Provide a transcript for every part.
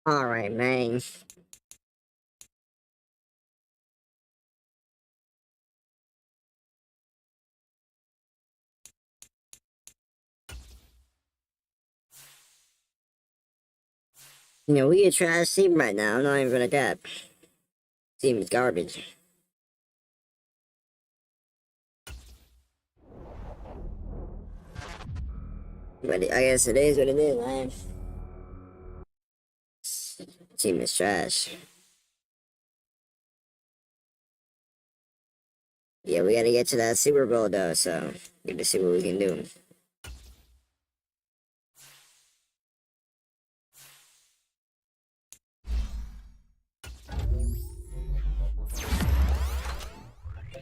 Alright, man. You know, we a trash team right now. I'm not even gonna cap. Team is garbage. But I guess it is what it is, man. Team is trash. Yeah, we gotta get to that Super Bowl though, so get to see what we can do.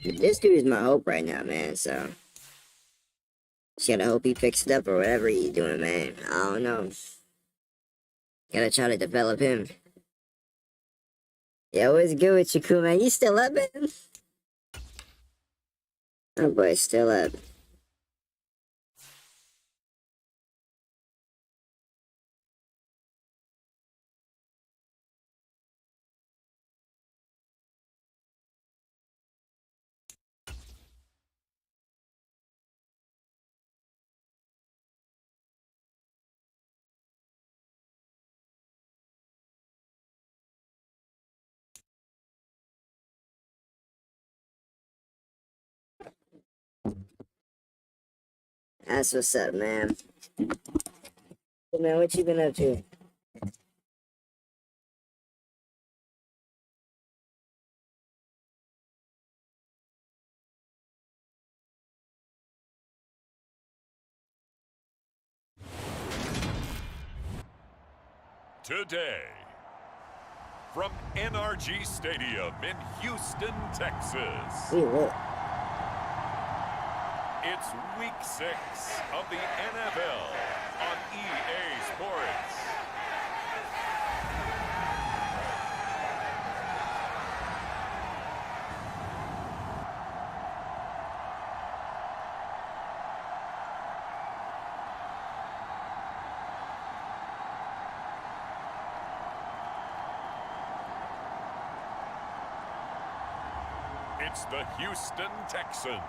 But this dude is my hope right now, man, so just gotta hope he picks it up or whatever he's doing, man. I don't know. Gotta try to develop him. Yeah, what's good with you, cool, man? You still up, man? Oh boy, still up. That's what's up, man. Hey, man, what you been up to? Today, from NRG Stadium in Houston, Texas. Hey, look. It's Week 6 of the NFL on EA Sports. It's the Houston Texans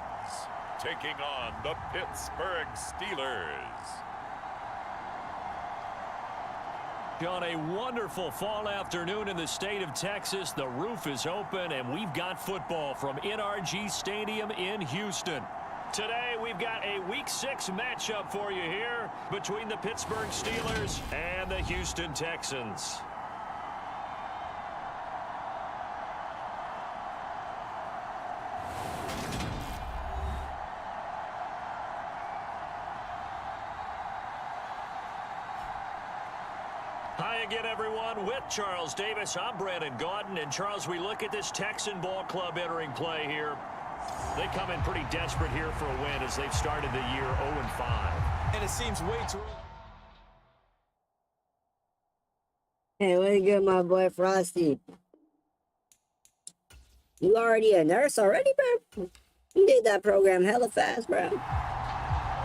taking on the Pittsburgh Steelers. On a wonderful fall afternoon in the state of Texas, the roof is open and we've got football from NRG Stadium in Houston. Today we've got a Week 6 matchup for you here between the Pittsburgh Steelers and the Houston Texans. Hi again, everyone. With Charles Davis, I'm Brandon Gaudin. And Charles, we look at this Texan ball club entering play here. They come in pretty desperate here for a win as they've started the year 0-5. And it seems way too early. Hey, what's good, my boy Frosty? You already a nurse already, bro? You did that program hella fast, bro.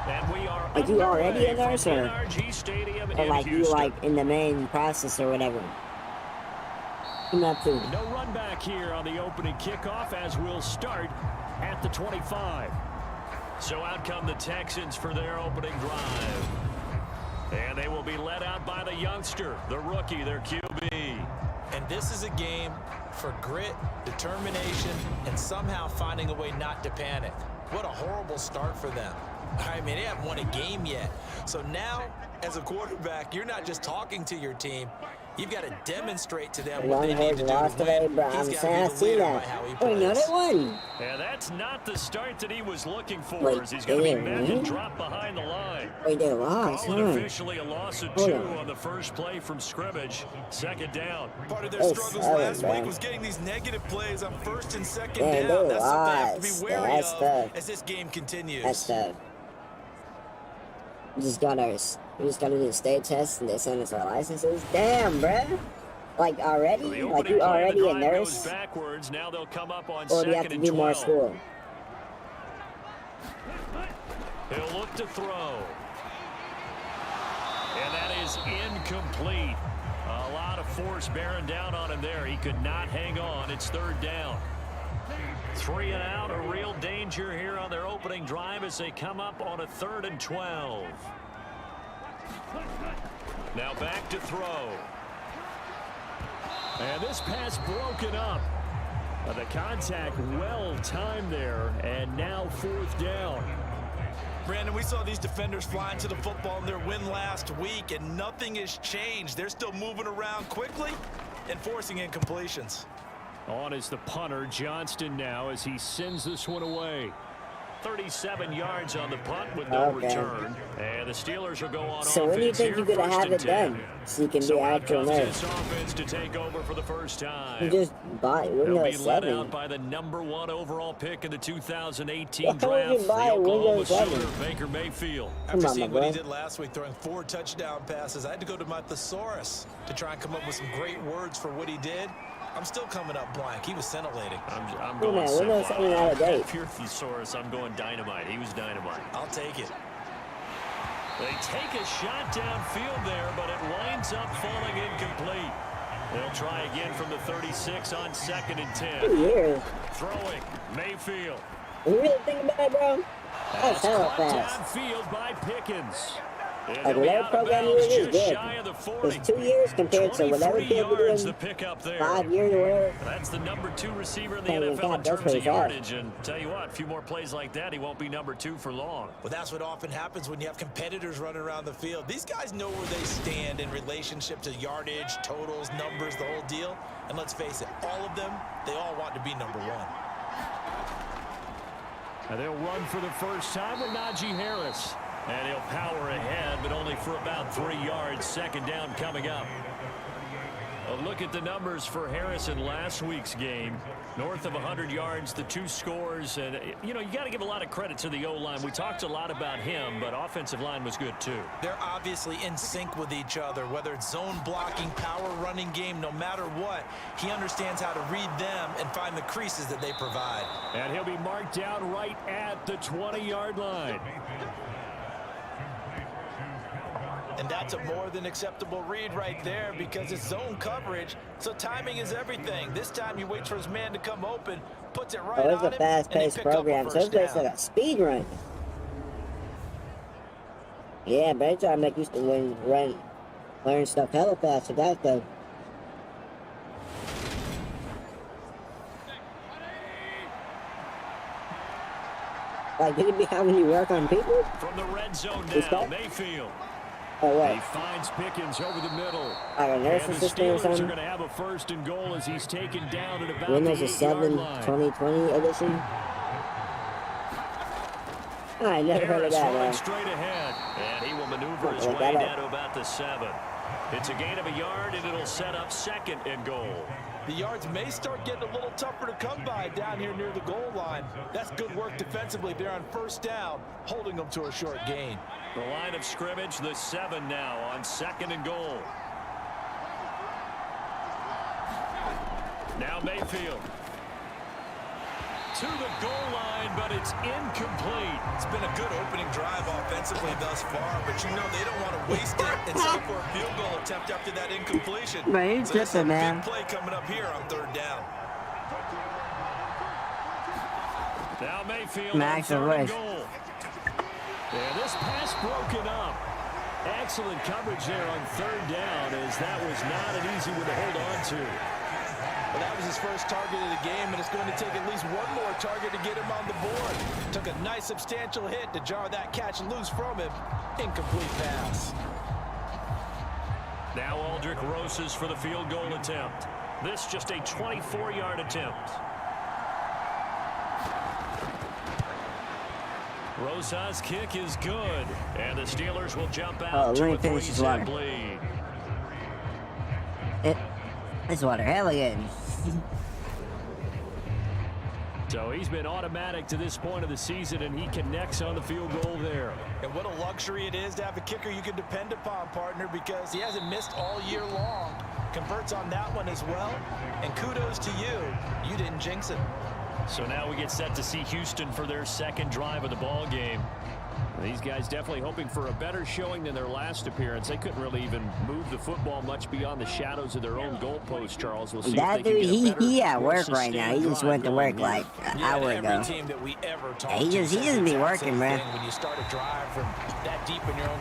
And we are like you already a nurse, or like Houston. you like in the main process or whatever? Not to. No run back here on the opening kickoff as we'll start at the 25. So out come the Texans for their opening drive. And they will be led out by the youngster, the rookie, their QB. And this is a game for grit, determination, and somehow finding a way not to panic. What a horrible start for them. I mean, they haven't won a game yet. So now, as a quarterback, you're not just talking to your team. You've got to demonstrate to them what they need to do to win. I'm saying I see that. Oh, no, they won. Yeah, that's not the start that he was looking for. Wait, As he's going to be met win? and dropped behind the line. Wait, they lost, Call it huh? officially a loss of 2 on the first play from scrimmage. Second down. Part of their They struggles suck, last man. week was getting these negative plays on first and second Man, down. they That's something they have to lost. be Yeah, wary that's of tough. as this game continues. That's tough. We just got to do the state test and they send us our licenses. Damn, bruh. Like already? The Like opening you play of the already a drive goes nurse? backwards. Now they'll come up on Or do you have second to and do more 12. school? He'll look to throw. And that is incomplete. A lot of force bearing down on him there. He could not hang on. It's third down. 3 and out, a real danger here on their opening drive as they come up on a 3rd and 12. Now back to throw. And this pass broken up. The contact well timed there, and now 4th down. Brandon, we saw these defenders flying to the football in their win last week, and nothing has changed. They're still moving around quickly and forcing incompletions. On is the punter, Johnston, now as he sends this one away. 37 yards on the punt with no return. And the Steelers will go on offense. So when do you think you're going to have it done so you can be actual nerd? This offense to take over for the first time. You just buy Windows 7. Led out by the #1 overall pick in the 2018 draft. Why would you buy Windows 7? Baker Mayfield. After seeing what he did last week, throwing 4 touchdown passes, I had to go to my thesaurus to try and come up with some great words for what he did. I'm still coming up blank. He was scintillating. I'm going Windows 7 out of date. Pure thesaurus, I'm going dynamite. He was dynamite. I'll take it. They take a shot downfield there, but it winds up falling incomplete. They'll try again from the 36 on 2nd and 10. 2 years. Throwing, Mayfield. You really think about it, bro? That's hella caught fast. downfield by Pickens. Like whatever program you is good. It's 2 years compared to whatever kid we're doing 5 years or whatever. That's the #2 receiver in the Oh, NFL in God, terms that's of pretty fast. yardage. And tell you what, a few more plays like that, he won't be #2 for long. Well, that's what often happens when you have competitors running around the field. These guys know where they stand in relationship to yardage, totals, numbers, the whole deal. And let's face it, all of them, they all want to be #1. And they'll run for the first time with Najee Harris. And he'll power ahead, but only for about 3 yards. 2nd down coming up. A look at the numbers for Harris in last week's game. North of 100 yards, the 2 scores. And, you know, you got to give a lot of credit to the O-line. We talked a lot about him, but offensive line was good, too. They're obviously in sync with each other, whether it's zone blocking, power running game, no matter what. He understands how to read them and find the creases that they provide. And he'll be marked down right at the 20-yard line. And that's a more than acceptable read right there because it's zone coverage, so timing is everything. This time he waits for his man to come open, puts it right on him, It's a fast-paced program, so it's basically like a speed run. Yeah, but they try to make you learn stuff hella fast with that though. Like, did it be having you work on people? From the red zone now, Mayfield. Or what? He finds Pickens over the middle. Like a nursing system or Steelers are something? going to have a 1st and goal as he's taken down at about Windows the 7 8-yard line. 2020 edition? I never heard of Harris that, running man. straight ahead, and he will maneuver his Look way that up. down to about the 7. It's a gain of a yard, and it'll set up 2nd and goal. The yards may start getting a little tougher to come by down here near the goal line. That's good work defensively there on 1st down, holding them to a short gain. The line of scrimmage, the 7 now on 2nd and goal. Now Mayfield. To the goal line, but it's incomplete. It's been a good opening drive offensively thus far, but you know they don't want to waste it and settle for a field goal attempt after that incompletion. Man, he's so there's tripping, a man. big play coming up here on 3rd down. Now Mayfield Max on 3rd and Rice. goal. And this pass broken up. Excellent coverage there on 3rd down, as that was not an easy one to hold on to. Well, that was his first target of the game, and it's going to take at least one more target to get him on the board. Took a nice substantial hit to jar that catch loose from him. Incomplete pass. Now Aldrick Rosas for the field goal attempt. This just a 24-yard attempt. Rosas' kick is good, and the Steelers will jump out to a 3-10 lead. This water hella good. So he's been automatic to this point of the season, and he connects on the field goal there. And what a luxury it is to have a kicker you can depend upon, partner, because he hasn't missed all year long. Converts on that one as well. And kudos to you. You didn't jinx it. So now we get set to see Houston for their 2nd drive of the ball game. These guys definitely hoping for a better showing than their last appearance. They couldn't really even move the football much beyond the shadows of their own goalpost, Charles. We'll see That dude, he at work right now. He just went to work like an hour ago. Yeah, he just be working, man.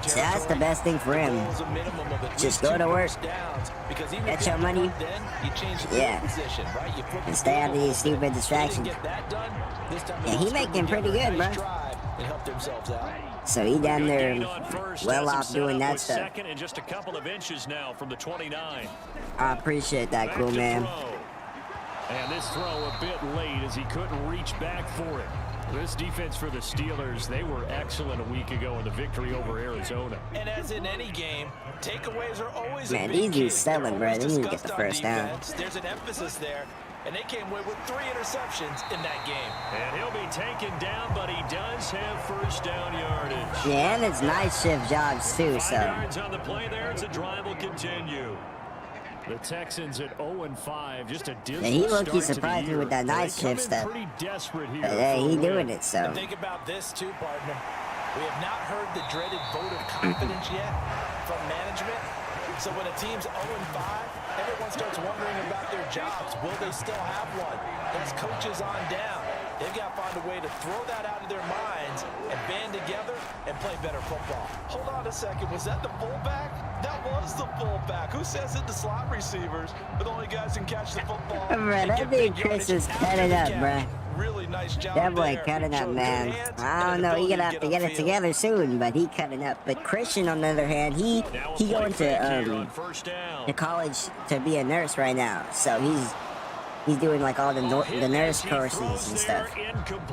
So that's the best thing for him. Just go to work, get your money, yeah, and stay out of these stupid distractions. Yeah, he making pretty good, bro. So he down there well off doing that stuff. Second and just a couple of inches now from the 29. I appreciate that, cool man. And this throw a bit late as he couldn't reach back for it. This defense for the Steelers, they were excellent a week ago in the victory over Arizona. And as in any game, takeaways are always man, these dudes selling, bro. They need to get the first down. There's an emphasis there, and they came away with 3 interceptions in that game. And he'll be taken down, but he does have first down yardage. Yeah, and it's night shift jobs too, so. 5 yards on the play there as the drive will continue. The Texans at 0-5, just a dismal yeah, he start low-key to the surprised me year. with that night shift stuff. Pretty desperate here. Yeah, he doing it, so. And think about this too, partner. We have not heard the dreaded vote of confidence yet from management. So when a team's 0-5, everyone starts wondering about their jobs. Will they still have one? As coaches on down, they've got to find a way to throw that out of their minds and band together and play better football. Hold on a second. Was that the fullback? That was the fullback. Who says it? The slot receivers. But the only guys who can catch the football. Bro, that dude Chris is cutting up, bro. Really nice job. That boy cutting up, man. I don't know. He gonna have to get it together soon, but he cutting up. But Christian, on the other hand, he going to college to be a nurse right now. So he's doing like all the nurse courses and stuff.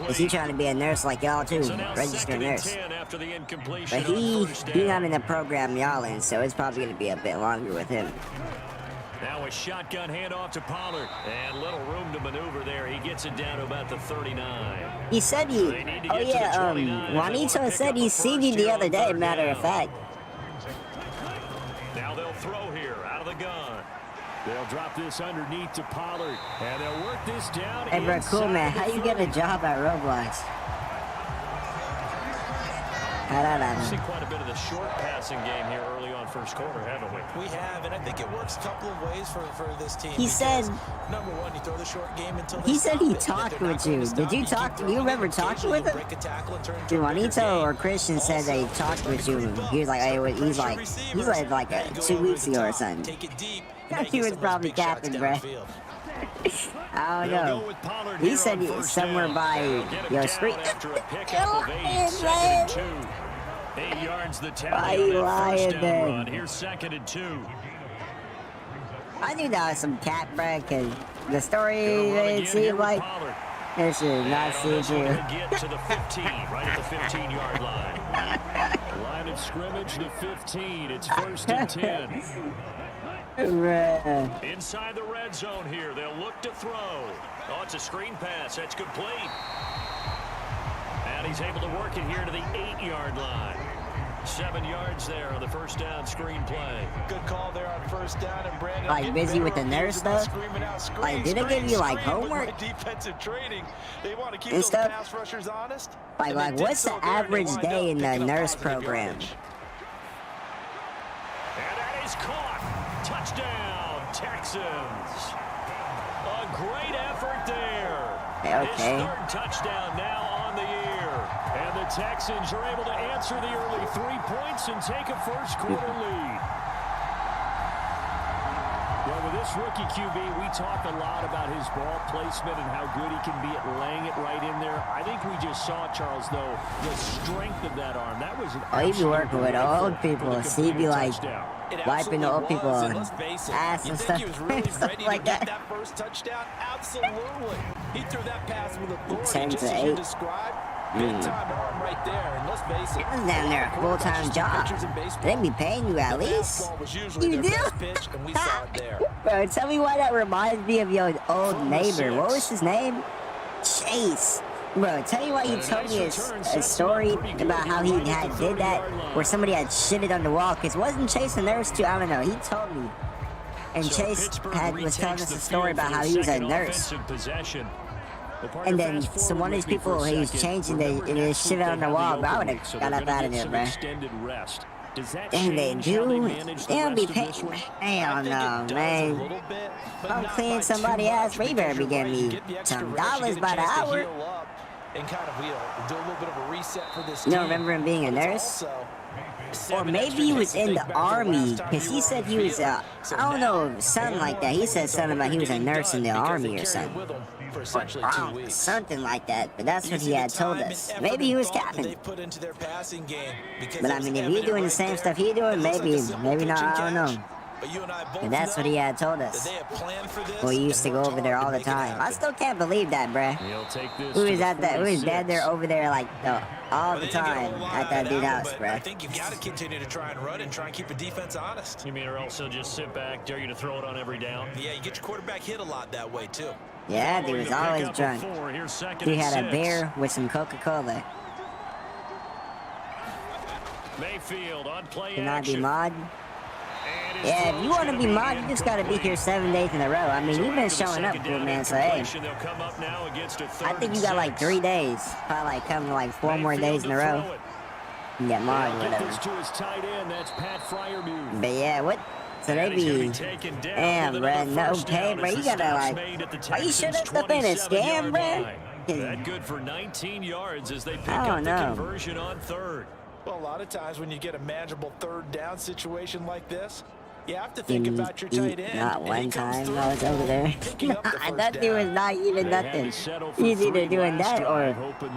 Is he trying to be a nurse like y'all too? Registered nurse. But he not in the program y'all in, so it's probably gonna be a bit longer with him. Now a shotgun handoff to Pollard. And little room to maneuver there. He gets it down to about the 39. He said Juanito said he seen you the other day, matter of fact. Now they'll throw here out of the gun. They'll drop this underneath to Pollard. And they'll work this down. Hey, bro, cool, man. How you get a job at Roblox? We've seen quite a bit of the short passing game here early on first quarter, haven't we? We have, and I think it works a couple of ways for this team. He said, number one, you throw the short game until he said he talked with you. Did you talk? Do you remember talking with him? Juanito or Christian said they talked with you. He was like, hey, he's like 2 weeks ago or something. He was probably capping, bro. I don't know. He said somewhere by your street. Why you lying, man? Here's 2nd and 2. I knew that was some cat, bro, because the story it seemed like this is not CG. Get to the 15, right at the 15-yard line. Line of scrimmage, the 15. It's 1st and 10. Inside the red zone here, they'll look to throw. Oh, it's a screen pass. That's complete. And he's able to work it here to the 8-yard line. 7 yards there on the first down screen play. Good call there on first down, and Brandon. Like busy with the nurse stuff? Like, did they give you like homework? Defensive training. They want to keep and those stuff? pass rushers honest. Like what's the average day in the nurse program? And that is caught. Touchdown, Texans. A great effort there. Okay. His 3rd touchdown now on the year. And the Texans are able to answer the early 3 points and take a first quarter lead. Well, with this rookie QB, we talk a lot about his ball placement and how good he can be at laying it right in there. I think we just saw, Charles, though, the strength of that arm. That was an he be working with old people, so he be like wiping the old people on ass and stuff, stuff like that. That first touchdown, absolutely. He threw that pass with authority, 10 just to as you 8. described. Big-time arm right there, and let's face it. That's down there a full-time job. They be paying you at least. You do? Bro, tell me why that reminds me of your old neighbor. What was his name? Chase. Bro, tell me why you told me a story about how he did that where somebody had shitted on the wall. Because wasn't Chase a nurse too? I don't know. He told me. And Chase was telling us a story about how he was a nurse. And then some one of these people, he's changing the shit on the wall, bro. I would have got up out of there, bro. Dang, they do. They'll be paying. Hell no, man. If I'm cleaning somebody else, we better be getting me some dollars by the hour. And kind of do a little bit of a reset for this You don't remember him being a nurse? Or maybe he was in the army, because he said he was, I don't know, something like that. He said something about he was a nurse in the army or something. Or something like that, but that's what he had told us. Maybe he was capping. But I mean, if you're doing the same stuff he's doing, maybe not, I don't know. And that's what he had told us. We used to go over there all the time. I still can't believe that, bruh. We was at that. We was dead there over there like all the time at that dude's house, bruh. I think you've got to continue to try and run and try and keep the defense honest. You mean, or also just sit back, dare you to throw it on every down? Yeah, you get your quarterback hit a lot that way too. Yeah, dude was always drunk. He had a beer with some Coca-Cola. Mayfield on play Can I be action. mod? Yeah, if you want to be mod, you just got to be here 7 days in a row. I mean, you've been showing up, cool man, so hey. I think you got like 3 days. Probably like coming like 4 more days in a row. You get mod or whatever. But yeah, what? So they be, damn, bruh, no pay, bruh. You gotta like, are you sure that's the thing is scam, bruh? That good for 19 yards as they pick I up don't the know. conversion on third. Well, a lot of times when you get a manageable third down situation like this, you have to think about your tight end. Not one time I was over there. That dude was not even nothing. He's either doing that or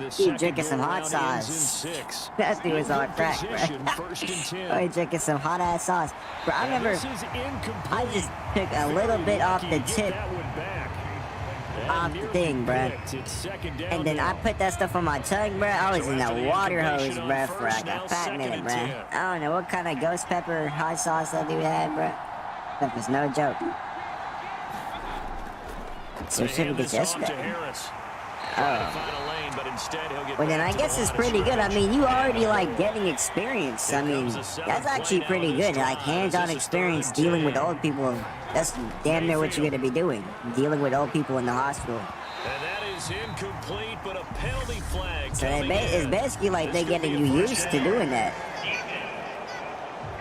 he's drinking some hot sauce. That dude was on crack, bro. Or he's drinking some hot ass sauce. Bro, I remember I just took a little bit off the tip off the thing, bruh. And then I put that stuff on my tongue, bruh. I was in the water hose, bruh, for like a fat minute, bruh. I don't know what kind of ghost pepper hot sauce that dude had, bruh. That was no joke. So should we get yesterday? Well, then I guess it's pretty good. I mean, you already like getting experience. I mean, that's actually pretty good. Like hands-on experience dealing with old people. That's damn near what you're gonna be doing. Dealing with old people in the hospital. And that is incomplete, but a penalty flag. So it's basically like they're getting you used to doing that.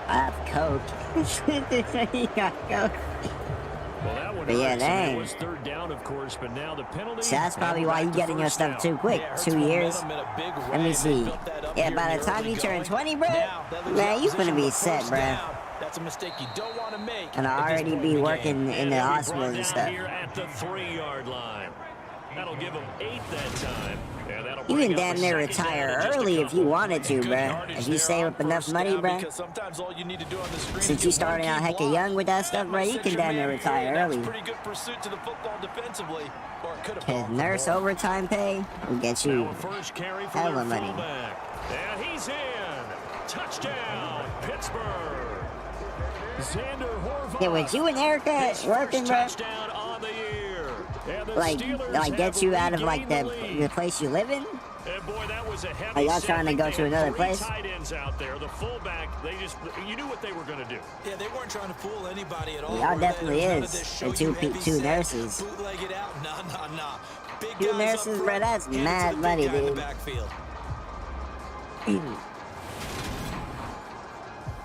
I have Coke. He got Coke. Well, that one But yeah, dang. was third down, of course, but now the penalty. So that's probably why you getting your stuff too quick. 2 years. Let me see. Yeah, by the time you turn 20, bro, man, you gonna be set, bro. That's a mistake you don't want to make. And I already be working in the hospital and stuff. Here at the 3-yard line. That'll give them 8 that time. You can damn near retire early if you wanted to, bruh. If you save up enough money, bruh. Since you started out hecka young with that stuff, bruh, you can damn near retire early. Cause nurse overtime pay will get you hella money. And he's in. Touchdown, Pittsburgh. Yeah, was you and Erica working, bruh? Like get you out of like the place you live in? Are y'all trying to go to another place? Tight ends out there, the fullback, you knew what they were going to do. Yeah, they weren't trying to fool anybody at all. Y'all definitely is. And two nurses. Two nurses, bro, that's mad money, dude.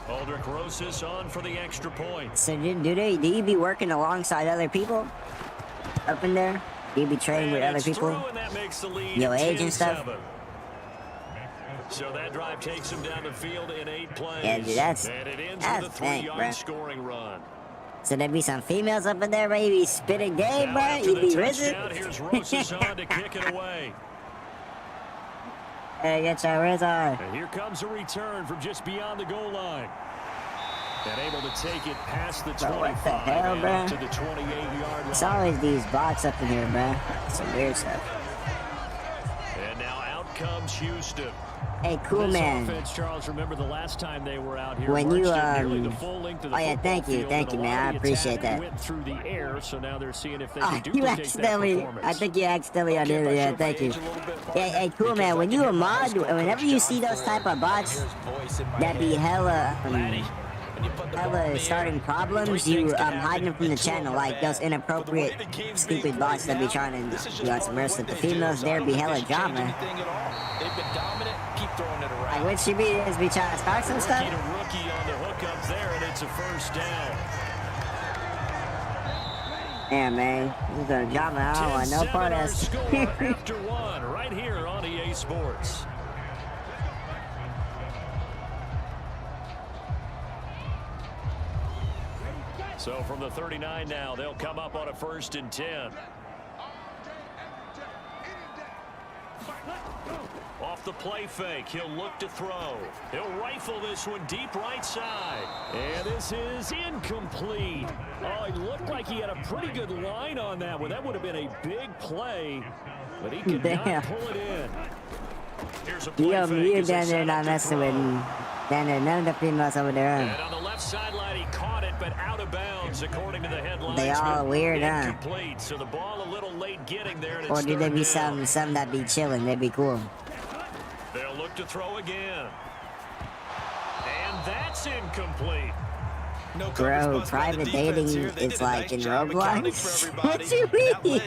Aldrich Rosas on for the extra point. So do you be working alongside other people up in there? Do you be training with other people? Your age and stuff? So that drive takes him down the field in 8 plays. Yeah, dude, that's bang, bro. Scoring run. So there be some females up in there, bro? You be spitting game, bro? You be risen? Here's Rosas on to kick it away. Hey, get your risen. And here comes a return from just beyond the goal line. And able to take it past the 25 what the hell, bro? to the 28-yard line. It's always these bots up in here, bro. Some weird stuff. And now out comes Houston. Hey, cool man. Offense, Charles, remember the last time they were out here. When you oh yeah, thank you, man. I appreciate that. Went through the air, so now they're seeing if they can You duplicate accidentally, that I think you accidentally I did it. Yeah, thank you. Yeah, hey, cool man. When you a mod, whenever you see those type of bots that be hella when you put the ball in Hella the starting air. problems, Three you things can hiding happen them from the in two of channel, them like are those bad. inappropriate, But the way the game's stupid being bosses that be played trying this to, is you know, just part of immerse what with the they do. females. So I There don't be think hella they should change drama. anything at all. They've been dominant. Keep throwing it around. Like what she be is be trying to start some stuff. Rookie to rookie on the hookup there, and it's a first down. Yeah, man, this is a drama. I don't want no part of our that. score after one, right here on EA Sports. So from the 39 now, they'll come up on a 1st and 10. Off the play fake, he'll look to throw. He'll rifle this one deep right side. And this is incomplete. Oh, it looked like he had a pretty good line on that one. That would have been a big play, but he could not pull it in. Here's a play fake. You down there not messing with down there. None of the females over there. And on the left sideline, he caught it, but out of bounds, according to the headlines. They all weird, huh? Incomplete, so the ball a little late getting there. And Or do they be some that be chilling? They be cool. They'll look to throw again. And that's incomplete. No Bro, private dating is like in Roblox? What you mean?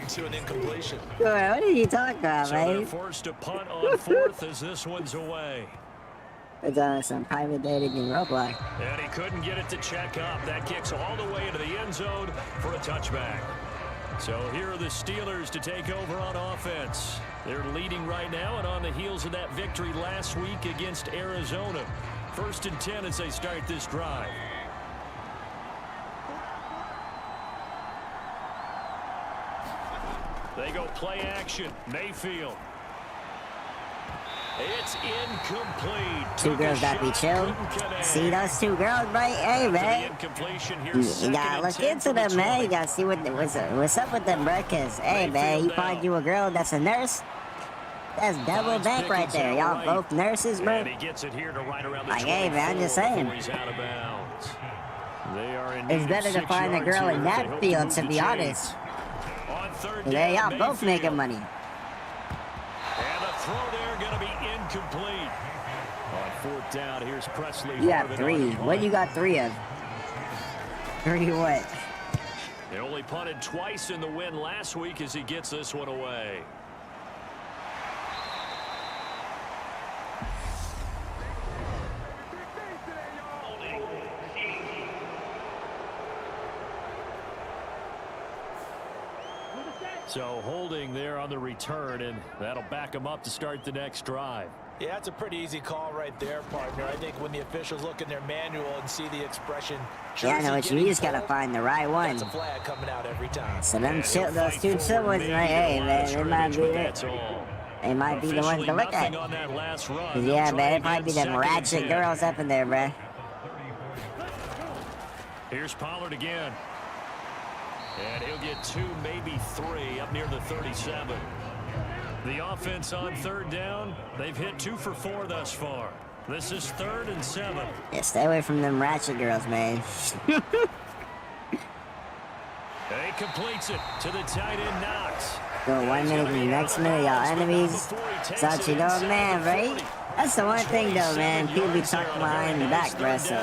Bro, what are you talking about, So they're man? forced to punt on 4th as this one's away. It's some private dating in Roblox. And he couldn't get it to check up. That kicks all the way into the end zone for a touchback. So here are the Steelers to take over on offense. They're leading right now and on the heels of that victory last week against Arizona. 1st and 10 as they start this drive. They go play action. Mayfield. It's incomplete. Two girls that be chill. See those two girls, right? Hey, man. You gotta look into them, man. You gotta see what's up with them, bro. Cause, hey, man, you find you a girl that's a nurse. That's double bank right there. Y'all both nurses, bro. Like, hey, man, I'm just saying. It's better to find a girl in that field, to be honest. Yeah, y'all both making money. And the throw there going to be incomplete. On 4th down, here's Presley. You got 3. What you got 3 of? 3 what? They only punted twice in the win last week as he gets this one away. So holding there on the return, and that'll back him up to start the next drive. Yeah, that's a pretty easy call right there, partner. I think when the officials look in their manual and see the expression, yeah, I know what you just gotta find the right one. that's a flag coming out every time. So them those two chill ones, like, hey, man, they might be it. They might be the ones to look at. Yeah, man, it might be them ratchet girls up in there, bruh. Here's Pollard again. And he'll get 2, maybe 3 up near the 37. The offense on 3rd down, they've hit 2 for 4 thus far. This is 3rd and 7. Yeah, stay away from them ratchet girls, man. He completes it to the tight end Knox. Go 1 minute to the next minute, y'all enemies. That's what you know, man, right? That's the one thing, though, man. People be talking behind the back, bruh, so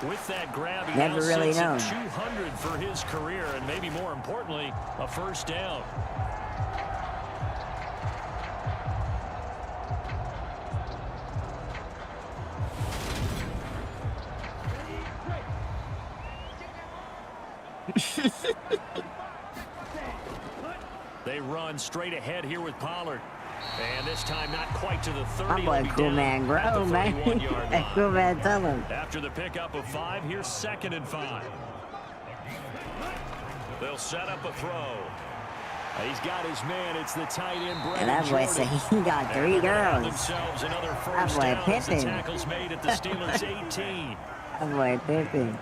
with that grab, he never really know. 200 for his career, and maybe more importantly, a 1st down. They run straight ahead here with Pollard. And this time not quite to the 30. My boy Cool Man grow, man. That Cool Man tell him. After the pickup of 5, here's 2nd and 5. They'll set up a throw. He's got his man. It's the tight end, and that boy said he got 3 girls. That boy Pippin. Tackles made at the Steelers 18. That boy Pippin.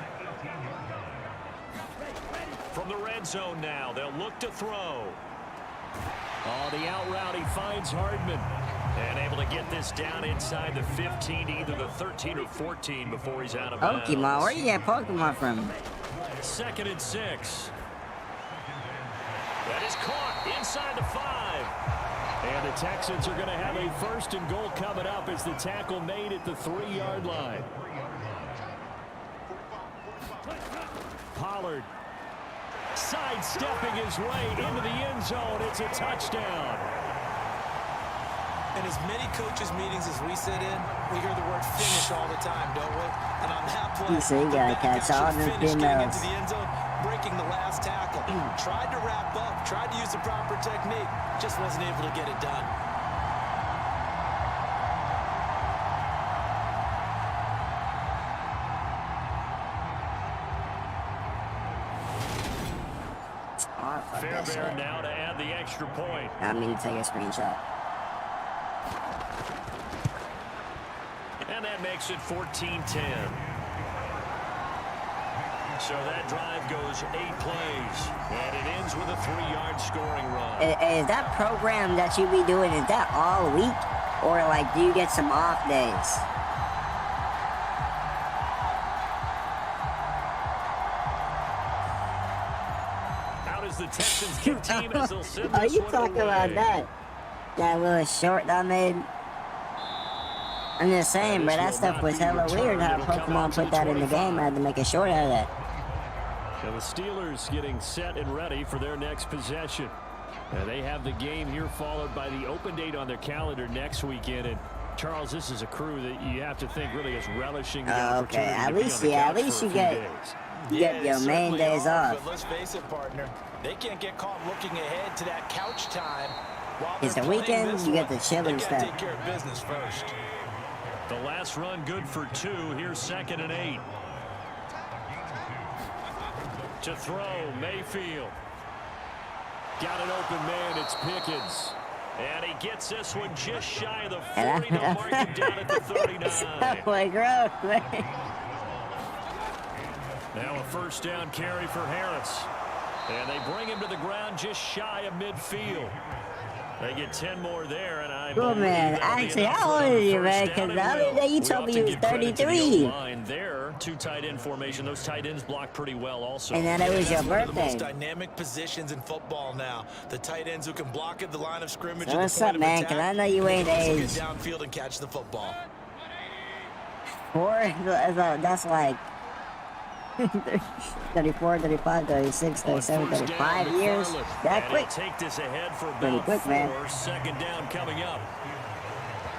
From the red zone now, they'll look to throw. Oh, the out route, he finds Hardman. And able to get this down inside the 15, either the 13 or 14 before he's out of bounds. Pokemon, where you get Pokemon from? 2nd and 6. That is caught inside the 5. And the Texans are going to have a 1st and goal coming up as the tackle made at the 3-yard line. sidestepping his way into the end zone. It's a touchdown. In as many coaches' meetings as we sit in, we hear the word finish all the time, don't we? And on that play, So you gotta catch all the getting into females. the end zone, breaking the last tackle. Tried to wrap up, tried to use the proper technique, just wasn't able to get it done. Fairbairn now to add the extra point. I'm gonna take a screenshot. And that makes it 14-10. So that drive goes 8 plays, and it ends with a 3-yard scoring run. Is that program that you be doing, is that all week? Or, like, do you get some off days? How does the Texans get team as they'll send Are this you one talking away? about that? That little short that I made? I'm just saying, bro, that stuff was hella weird how Pokemon put that in the game. I had to make a short out of that. So the Steelers getting set and ready for their next possession. They have the game here followed by the open date on their calendar next weekend. And Charles, this is a crew that you have to think really is relishing the opportunity. Okay, at to be least, on the yeah, at couch least for a you few get days. your they main certainly days are, off. But let's face it, partner, they can't get caught looking ahead to that couch time. While It's they're the playing weekend, this you get one. the chilling They stuff. gotta take care of business first. The last run good for 2. Here's 2nd and 8. To throw, Mayfield. Got an open man, it's Pickens. And he gets this one just shy of the 40. They'll mark him down at the 39. That boy gross, man. Now a first down carry for Harris. And they bring him to the ground just shy of midfield. They get 10 more there, and I Cool, man. Actually, how old are you, man? Because the other day you told me you was 33. There, 2 tight end formation. Those tight ends block pretty well also. And then it was your That's one of the most birthday. dynamic positions in football now. The tight ends who can block at the line of scrimmage. So at what's the point up, of man? attack. Because I know you ain't They can also age get downfield and catch the football. 4. That's like 34, 35, 36, 37, 35 years. That quick. Take this ahead for Pretty about quick, 4. man. 2nd down coming up.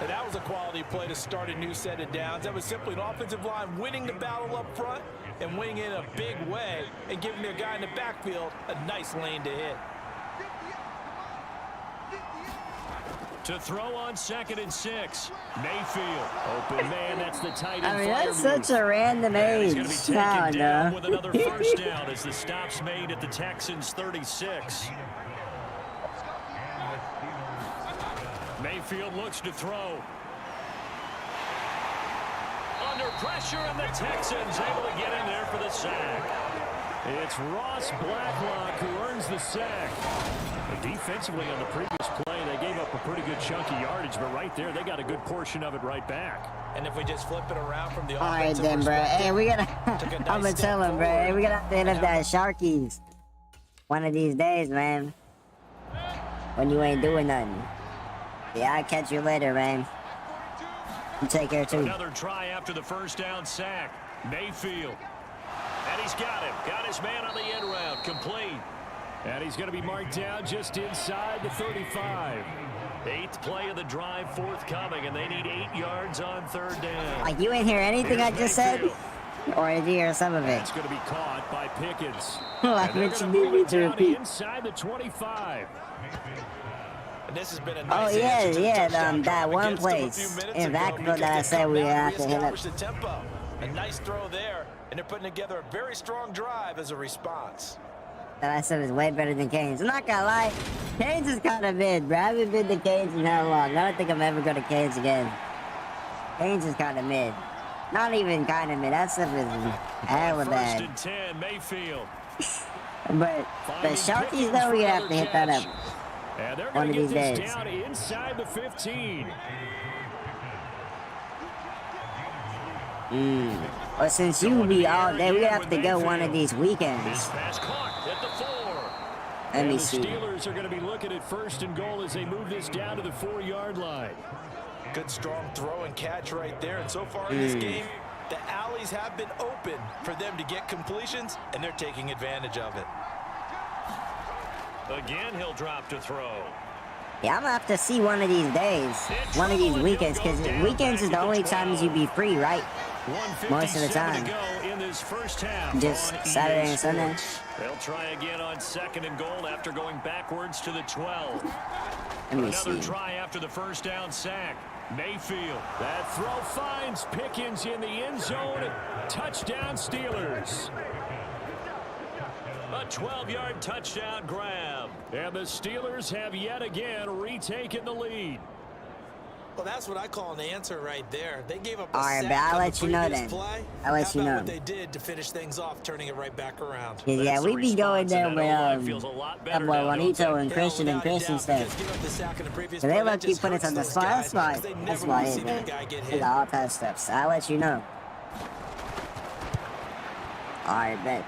And that was a quality play to start a new set of downs. That was simply an offensive line winning the battle up front and winning in a big way and giving their guy in the backfield a nice lane to hit. To throw on 2nd and 6. Mayfield. Open man, that's the tight end. I mean, flyer that's move. such a random And he's age. going to be I taken don't down know. with another first down as the stop's made at the Texans' 36. Mayfield looks to throw. Under pressure, and the Texans able to get in there for the sack. It's Ross Blacklock who earns the sack. Defensively on the previous play, they gave up a pretty good chunk of yardage, but right there, they got a good portion of it right back. And if we just flip it around from the All right, offensive then, bro. Hey, we gotta. Took a nice I'm gonna step tell him, bro. Hey, we gotta have to hit up forward. that Sharkies one of these days, man. When you ain't doing nothing. Yeah, I'll catch you later, man. You take care, too. Another try after the first down sack. Mayfield. And he's got him. Got his man on the end route. Complete. And he's going to be marked down just inside the 35. 8th play of the drive forthcoming, and they need 8 yards on 3rd down. Like, you ain't hear anything I just said? Or did you hear some of it? It's going to be caught by Pickens. Like, And they're what gonna you need move me it to down repeat? inside the 25. And this has been a Oh, nice yeah, answer to the yeah, touchdown that drive one against them a place few minutes in ago Vacaville because that I they've said come we back and have to hit up. reestablished the tempo. A nice throw there, and they're putting together a very strong drive as a response. That I said is way better than Canes. I'm not gonna lie, Canes is kind of mid, bro. I haven't been to Canes in how long. I don't think I'm ever going to Canes again. Canes is kind of mid. Not even kind of mid. That stuff is hella 1st bad. and 10, Mayfield. But the Sharkies, Pickens though, we for have to hit that another up. catch. And they're One going of to these get this days. down inside the 15. Well, since you be all day, we have to go one of these This weekends. pass caught at the 4. Let And me the see. Steelers are going to be looking at 1st and goal as they move this down to the 4-yard line. Good strong throw and catch right there. And so far in this game, the alleys have been open for them to get completions, and they're taking advantage of it. Again, he'll drop to throw. Yeah, I'm gonna have to see one of these days, one of these weekends, because weekends is the only times you be free, right? Most of the time. Just Saturday and Sunday. They'll try again on 2nd and goal after going backwards to the 12. Another try after the first down sack. Mayfield. That throw finds Pickens in the end zone. Touchdown Steelers. A 12-yard touchdown grab. And the Steelers have yet again retaken the lead. Well, that's what I call an answer right there. They gave up a Alright, sack but I'll on let the you know previous then. play. I'll let you know. What they did to finish things off, turning it right back around. Yeah, we be going there with that boy Juanito and Christian stuff. So they look keep putting us on the spot. That's why it is, man. They got all types of stuff. So I'll let you know. Alright, bet.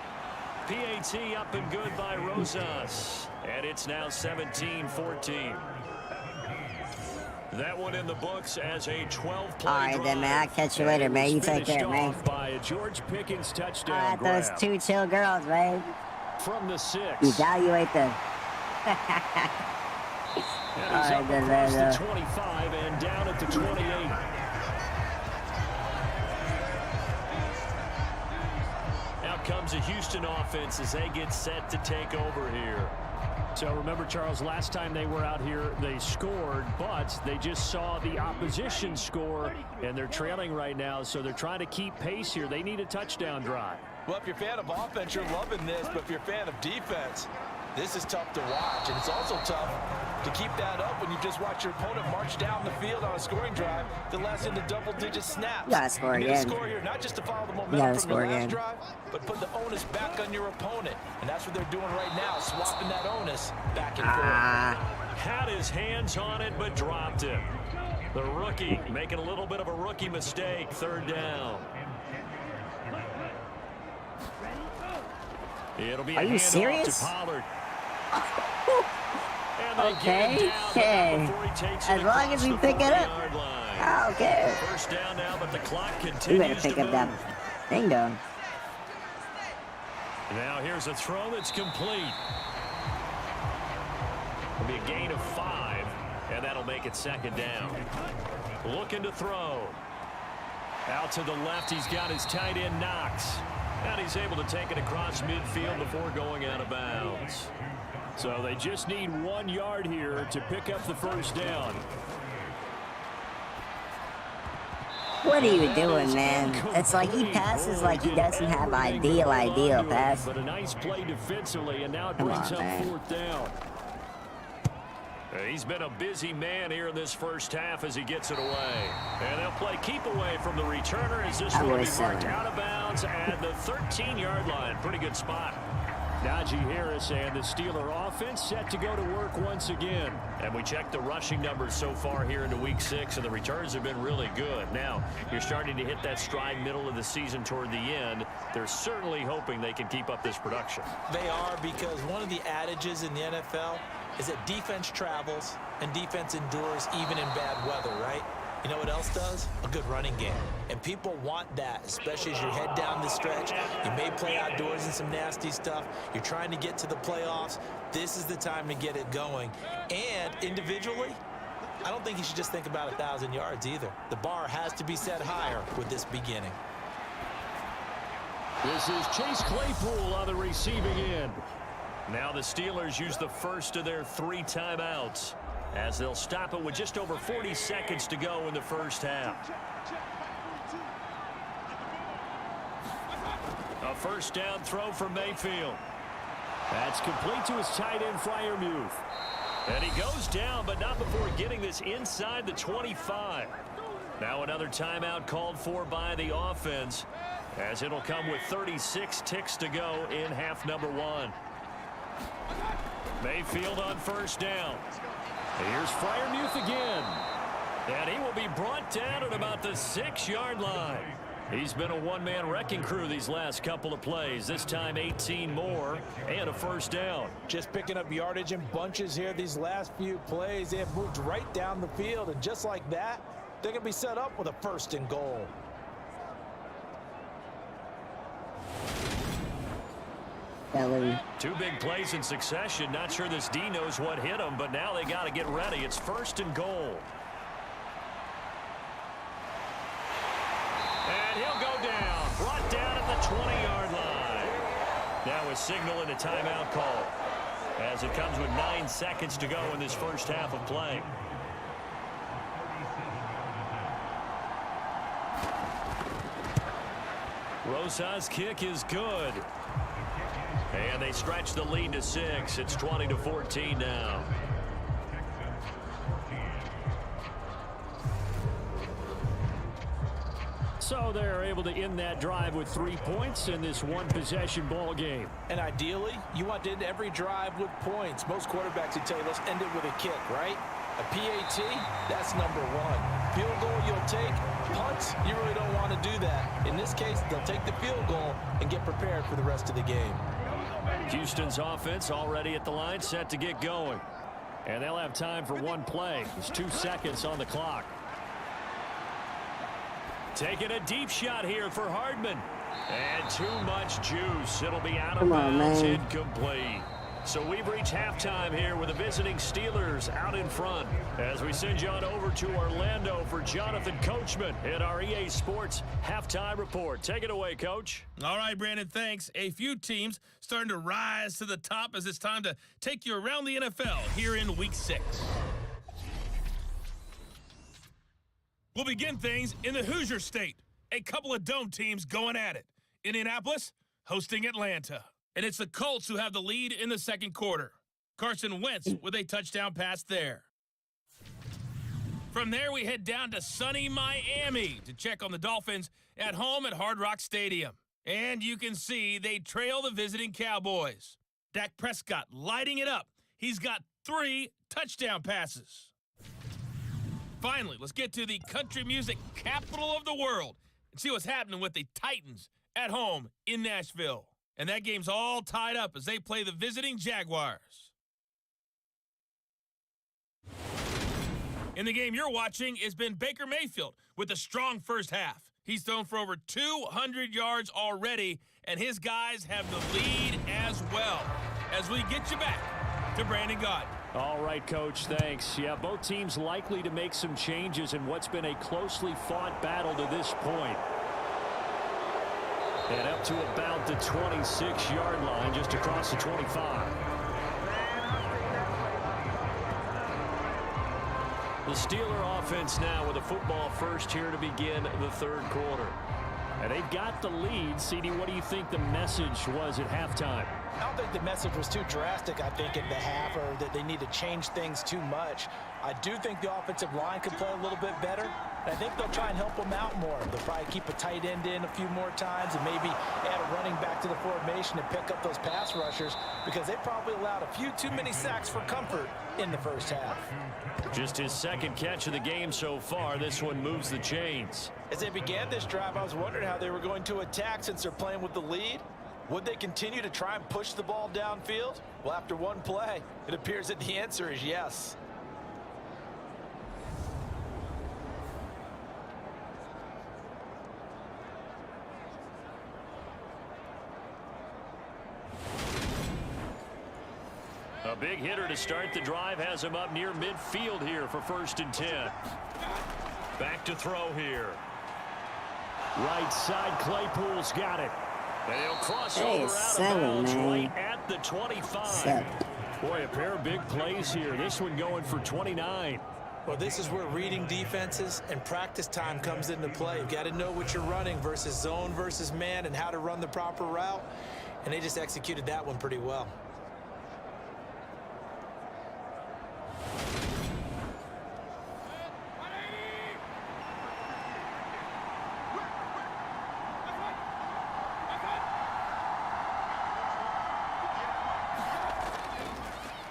PAT up and good by Rosas. And it's now 17-14. That one in the books as a 12-play Alright then, man. I'll catch you later, man. You take care, man. By a George Pickens touchdown Alright, those two chill girls, man. From the 6. Evaluate them. Alright then, man. The 25 and down at the 28. Out comes a Houston offense as they get set to take over here. So remember, Charles, last time they were out here, they scored, but they just saw the opposition score, and they're trailing right now, so they're trying to keep pace here. They need a touchdown drive. Well, if you're a fan of offense, you're loving this, but if you're a fan of defense, this is tough to watch, and it's also tough to keep that up when you just watch your opponent march down the field on a scoring drive that lasts into double-digit snaps. You gotta score again. Score here, not just to follow the momentum from your last drive, but put the onus back on your opponent, and that's what they're doing right now, swapping that onus back and forth. Had his hands on it, but dropped it. The rookie making a little bit of a rookie mistake, 3rd down. It'll be Are you serious? To Pollard. Okay. As long as we pick it up. Okay. First down now, but the clock continues. We better pick up that thing, though. Now here's a throw that's complete. It'll be a gain of 5, and that'll make it 2nd down. Looking to throw. Out to the left, he's got his tight end Knox. And he's able to take it across midfield before going out of bounds. So they just need 1 yard here to pick up the first down. What are you doing, man? It's like he passes like he doesn't have ideal pass. But a nice play defensively, and now it brings up 4th down. He's been a busy man here in this first half as he gets it away. And they'll play keep away from the returner as this will be marked out of bounds at the 13-yard line. Pretty good spot. Najee Harris and the Steeler offense set to go to work once again. And we checked the rushing numbers so far here into Week 6, and the returns have been really good. Now, you're starting to hit that stride middle of the season toward the end. They're certainly hoping they can keep up this production. They are, because one of the adages in the NFL is that defense travels and defense endures even in bad weather, right? You know what else does? A good running game. And people want that, especially as you head down the stretch. You may play outdoors in some nasty stuff. You're trying to get to the playoffs. This is the time to get it going. And individually, I don't think you should just think about 1,000 yards either. The bar has to be set higher with this beginning. This is Chase Claypool on the receiving end. Now the Steelers use the first of their 3 timeouts as they'll stop it with just over 40 seconds to go in the first half. A first down throw from Mayfield. That's complete to his tight end, Freiermuth. And he goes down, but not before getting this inside the 25. Now another timeout called for by the offense, as it'll come with 36 ticks to go in half number 1. Mayfield on first down. Here's Freiermuth again. And he will be brought down at about the 6-yard line. He's been a one-man wrecking crew these last couple of plays. This time 18 more and a first down. Just picking up yardage in bunches here these last few plays. They have moved right down the field, and just like that, they're going to be set up with a 1st and goal. Belly. Two big plays in succession. Not sure this D knows what hit him, but now they got to get ready. It's 1st and goal. And he'll go down. Brought down at the 20-yard line. Now a signal and a timeout call, as it comes with 9 seconds to go in this first half of play. Rosa's kick is good. And they stretch the lead to 6. It's 20-14 now. So they're able to end that drive with 3 points in this one-possession ball game. And ideally, you want to end every drive with points. Most quarterbacks would tell you, let's end it with a kick, right? A PAT, that's number 1. Field goal you'll take. Punts, you really don't want to do that. In this case, they'll take the field goal and get prepared for the rest of the game. Houston's offense already at the line, set to get going. And they'll have time for one play. There's 2 seconds on the clock. Taking a deep shot here for Hardman. And too much juice. It'll be out of bounds, incomplete. So we've reached halftime here with the visiting Steelers out in front, as we send you on over to Orlando for Jonathan Coachman at our EA Sports Halftime Report. Take it away, Coach. All right, Brandon, thanks. A few teams starting to rise to the top as it's time to take you around the NFL here in Week 6. We'll begin things in the Hoosier State. A couple of dome teams going at it. Indianapolis hosting Atlanta. And it's the Colts who have the lead in the second quarter. Carson Wentz with a touchdown pass there. From there, we head down to sunny Miami to check on the Dolphins at home at Hard Rock Stadium. And you can see they trail the visiting Cowboys. Dak Prescott lighting it up. He's got 3 touchdown passes. Finally, let's get to the country music capital of the world and see what's happening with the Titans at home in Nashville. And that game's all tied up as they play the visiting Jaguars. In the game you're watching has been Baker Mayfield with a strong first half. He's thrown for over 200 yards already, and his guys have the lead as well. As we get you back to Brandon Gott. All right, Coach, thanks. Yeah, both teams likely to make some changes in what's been a closely fought battle to this point. And up to about the 26-yard line, just across the 25. The Steeler offense now with a football first here to begin the third quarter. And they've got the lead. CD, what do you think the message was at halftime? I don't think the message was too drastic, I think, in the half, or that they need to change things too much. I do think the offensive line could play a little bit better. And I think they'll try and help them out more. They'll probably keep a tight end in a few more times and maybe add a running back to the formation and pick up those pass rushers, because they probably allowed a few too many sacks for comfort in the first half. Just his second catch of the game so far. This one moves the chains. As they began this drive, I was wondering how they were going to attack since they're playing with the lead. Would they continue to try and push the ball downfield? Well, after one play, it appears that the answer is yes. A big hitter to start the drive has him up near midfield here for 1st and 10. Back to throw here. Right side, Claypool's got it. And he'll cross over out of bounds right at the 25. Boy, a pair of big plays here. This one going for 29. Well, this is where reading defenses and practice time comes into play. You've got to know what you're running versus zone versus man and how to run the proper route. And they just executed that one pretty well.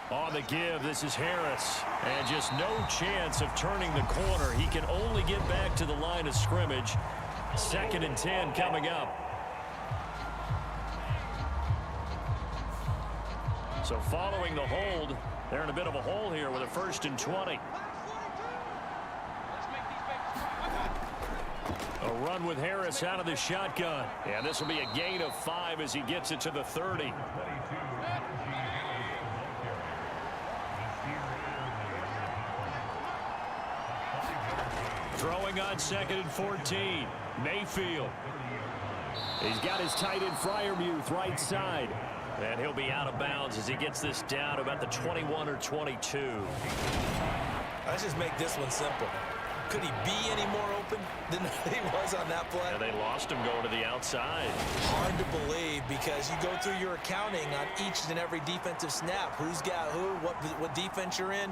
On the give, this is Harris. And just no chance of turning the corner. He can only get back to the line of scrimmage. 2nd and 10 coming up. So following the hold, they're in a bit of a hole here with a 1st and 20. A run with Harris out of the shotgun. And this will be a gain of 5 as he gets it to the 30. Throwing on 2nd and 14. Mayfield. He's got his tight end Freiermuth right side. And he'll be out of bounds as he gets this down about the 21 or 22. Let's just make this one simple. Could he be any more open than he was on that play? Yeah, they lost him going to the outside. Hard to believe because you go through your accounting on each and every defensive snap. Who's got who, what defense you're in.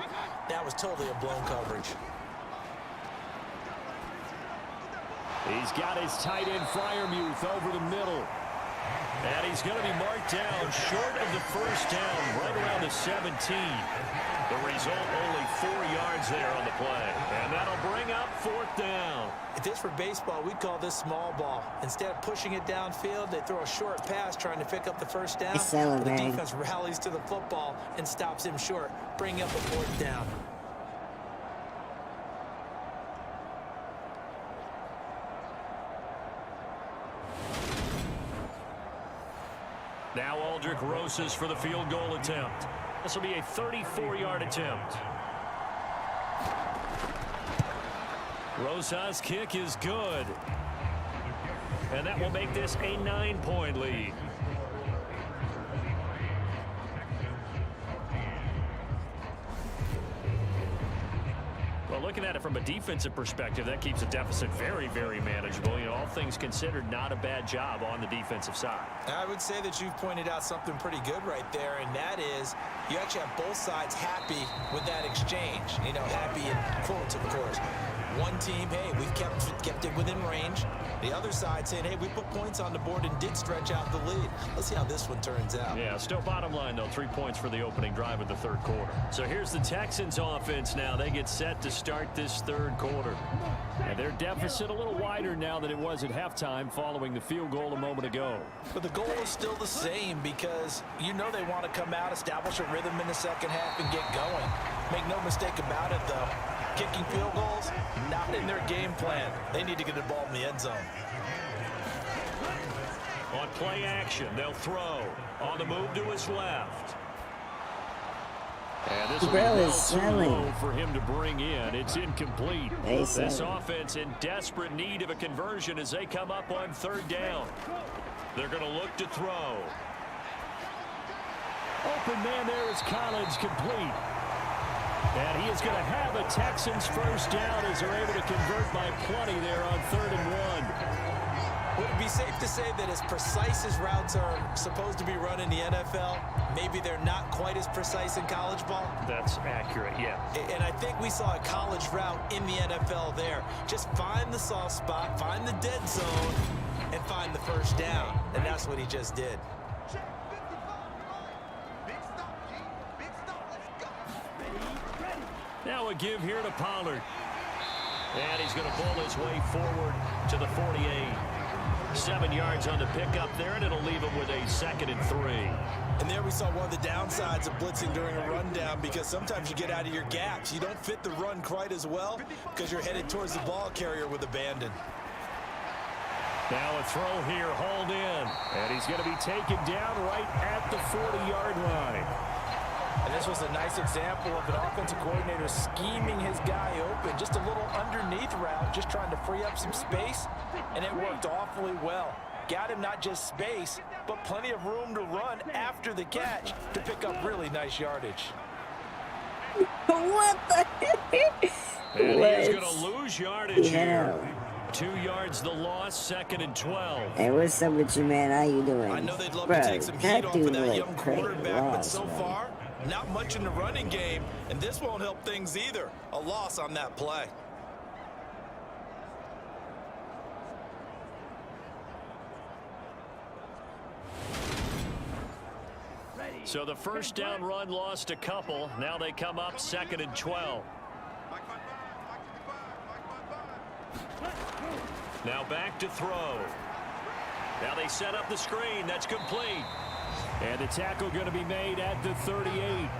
That was totally a blown coverage. He's got his tight end Freiermuth over the middle. And he's going to be marked down short of the first down, right around the 17. The result, only 4 yards there on the play. And that'll bring up 4th down. If this were baseball, we'd call this small ball. Instead of pushing it downfield, they throw a short pass trying to pick up the first down. The defense rallies to the football and stops him short, bringing up a 4th down. Now Aldrich Rosas for the field goal attempt. This will be a 34-yard attempt. Rosas' kick is good. And that will make this a 9-point lead. Well, looking at it from a defensive perspective, that keeps the deficit very, very manageable. You know, all things considered, not a bad job on the defensive side. I would say that you've pointed out something pretty good right there, and that is you actually have both sides happy with that exchange. You know, happy in quotes, of course. One team, hey, we've kept it within range. The other side saying, hey, we put points on the board and did stretch out the lead. Let's see how this one turns out. Yeah, still bottom line, though, 3 points for the opening drive of the 3rd quarter. So here's the Texans offense now. They get set to start this 3rd quarter. And their deficit a little wider now than it was at halftime following the field goal a moment ago. But the goal is still the same because you know they want to come out, establish a rhythm in the second half, and get going. Make no mistake about it, though. Kicking field goals, not in their game plan. They need to get the ball in the end zone. On play action, they'll throw. On the move to his left. And this will be well too low for him to bring in. It's incomplete. This offense in desperate need of a conversion as they come up on 3rd down. They're going to look to throw. Open man there is Collins, complete. And he is going to have a Texans first down as they're able to convert by plenty there on 3rd and 1. Would it be safe to say that as precise as routes are supposed to be run in the NFL, maybe they're not quite as precise in college ball? That's accurate, yeah. And I think we saw a college route in the NFL there. Just find the soft spot, find the dead zone, and find the first down. And that's what he just did. Now a give here to Pollard. And he's going to pull his way forward to the 48. 7 yards on the pickup there, and it'll leave him with a 2nd and 3. And there we saw one of the downsides of blitzing during a rundown because sometimes you get out of your gaps. You don't fit the run quite as well because you're headed towards the ball carrier with abandon. Now a throw here, hauled in. And he's going to be taken down right at the 40-yard line. And this was a nice example of an offensive coordinator scheming his guy open. Just a little underneath route, just trying to free up some space, and it worked awfully well. Got him not just space, but plenty of room to run after the catch to pick up really nice yardage. What the heck? And he is going to lose yardage here. 2 yards the loss, 2nd and 12. Hey, what's up with you, man? How you doing? I know they'd love Bro, to take some heat off of that young quarterback, but loss, so man. far, not much in the running game, and this won't help things either. A loss on that play. So the first down run lost a couple. Now they come up 2nd and 12. Now back to throw. Now they set up the screen. That's complete. And the tackle going to be made at the 38.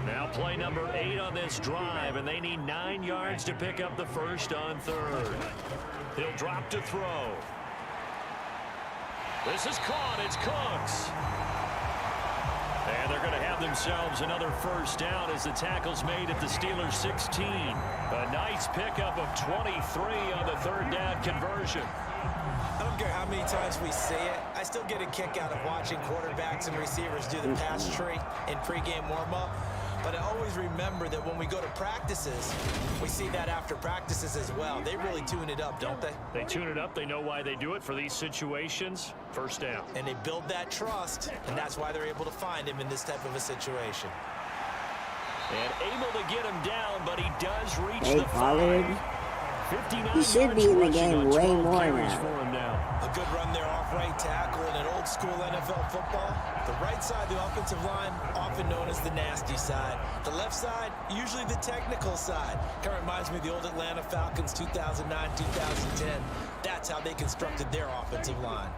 Now play number 8 on this drive, and they need 9 yards to pick up the first on third. He'll drop to throw. This is caught. It's Cooks. And they're going to have themselves another first down as the tackle's made at the Steelers' 16. A nice pickup of 23 on the third down conversion. I don't care how many times we say it, I still get a kick out of watching quarterbacks and receivers do the pass tree in pregame warm-up. But I always remember that when we go to practices, we see that after practices as well. They really tune it up, don't they? They tune it up. They know why they do it for these situations. First down. And they build that trust, and that's why they're able to find him in this type of a situation. And able to get him down, but he does reach Hey, the 5. he should be in the game way more now. A good run there off right tackle in an old school NFL football. The right side, the offensive line, often known as the nasty side. The left side, usually the technical side. Kind of reminds me of the old Atlanta Falcons 2009, 2010. That's how they constructed their offensive line.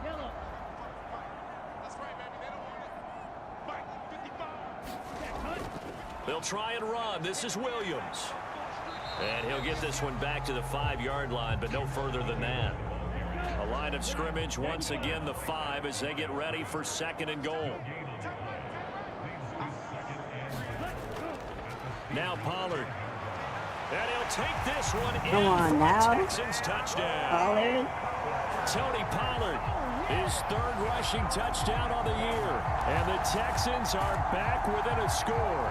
They'll try and run. This is Williams. And he'll get this one back to the 5-yard line, but no further than that. A line of scrimmage, once again, the 5 as they get ready for 2nd and goal. Now Pollard. And he'll take this one in for a Texans touchdown. Pollard. Tony Pollard, his 3rd rushing touchdown on the year. And the Texans are back within a score.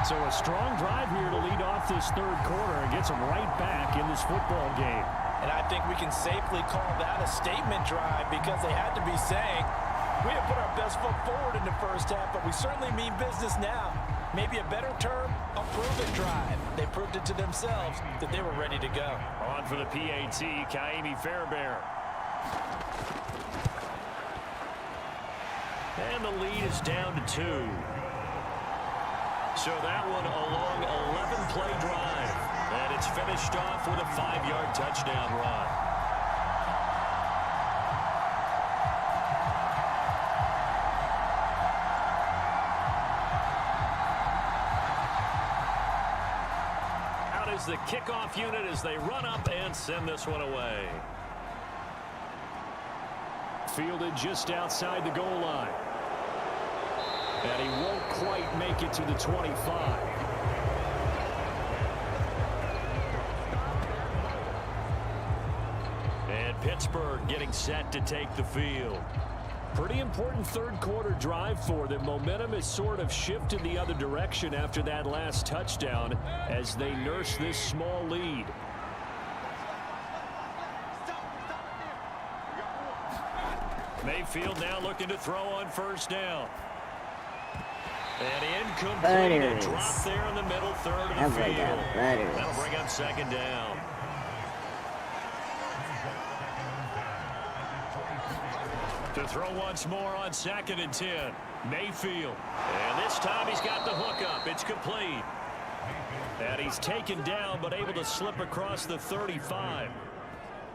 So a strong drive here to lead off this 3rd quarter and gets them right back in this football game. And I think we can safely call that a statement drive because they had to be saying, we have put our best foot forward in the first half, but we certainly mean business now. Maybe a better term, a prove-it drive. They proved it to themselves that they were ready to go. On for the PAT, Kaimi Fairbairn. And the lead is down to 2. So that one a long 11-play drive. And it's finished off with a 5-yard touchdown run. Out is the kickoff unit as they run up and send this one away. Fielded just outside the goal line. And he won't quite make it to the 25. And Pittsburgh getting set to take the field. Pretty important 3rd quarter drive for them. Momentum has sort of shifted the other direction after that last touchdown as they nurse this small lead. Mayfield now looking to throw on 1st down. And incomplete. A drop there in the middle 3rd of the field. That'll bring up 2nd down. To throw once more on 2nd and 10. Mayfield. And this time he's got the hook up. It's complete. And he's taken down but able to slip across the 35.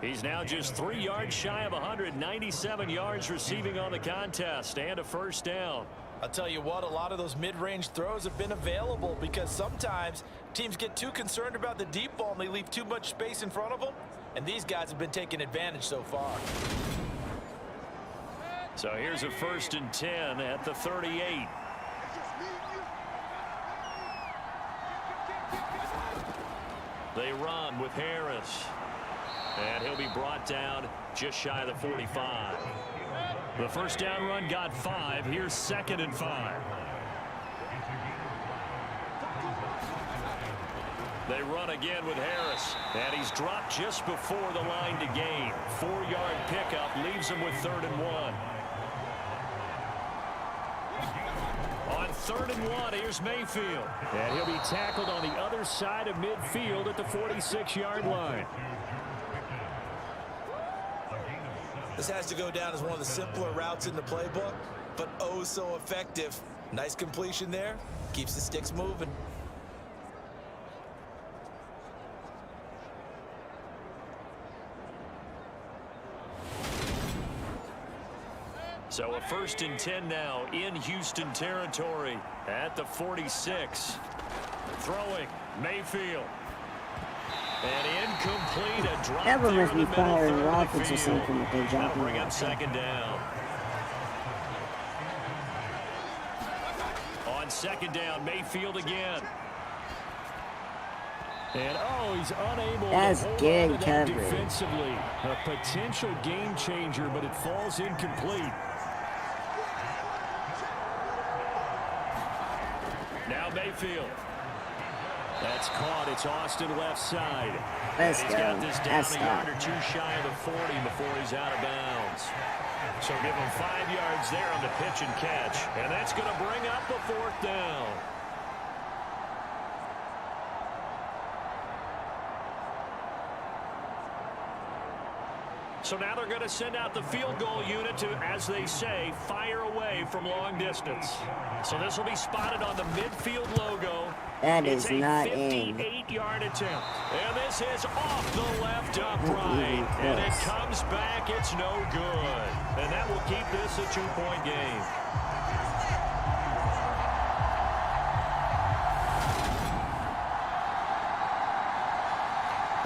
He's now just 3 yards shy of 197 yards receiving on the contest and a 1st down. I'll tell you what, a lot of those mid-range throws have been available because sometimes teams get too concerned about the deep ball and they leave too much space in front of them. And these guys have been taking advantage so far. So here's a 1st and 10 at the 38. They run with Harris. And he'll be brought down just shy of the 45. The 1st down run got 5. Here's 2nd and 5. They run again with Harris. And he's dropped just before the line to gain. 4-yard pickup leaves him with 3rd and 1. On 3rd and 1, here's Mayfield. And he'll be tackled on the other side of midfield at the 46-yard line. This has to go down as one of the simpler routes in the playbook, but oh so effective. Nice completion there. Keeps the sticks moving. So a 1st and 10 now in Houston territory at the 46. Throwing Mayfield. And incomplete, a drop. Everyone there must in be the middle firing third of the rockets or field. something if they're That'll dropping bring it. up 2nd down. On 2nd down, Mayfield again. And he's unable That's to hold good on to that coverage. defensively. A potential game changer, but it falls incomplete. Now Mayfield. That's caught. It's Austin left side. Let's He's go. got this down That's a yard or two shy of the 40 before he's out of bounds. So give him 5 yards there on the pitch and catch. And that's going to bring up a 4th down. So now they're going to send out the field goal unit to, as they say, fire away from long distance. So this will be spotted on the midfield logo. That It's is a not in. 58-yard attempt. And this is off the left upright. And it comes back. It's no good. And that will keep this a 2-point game.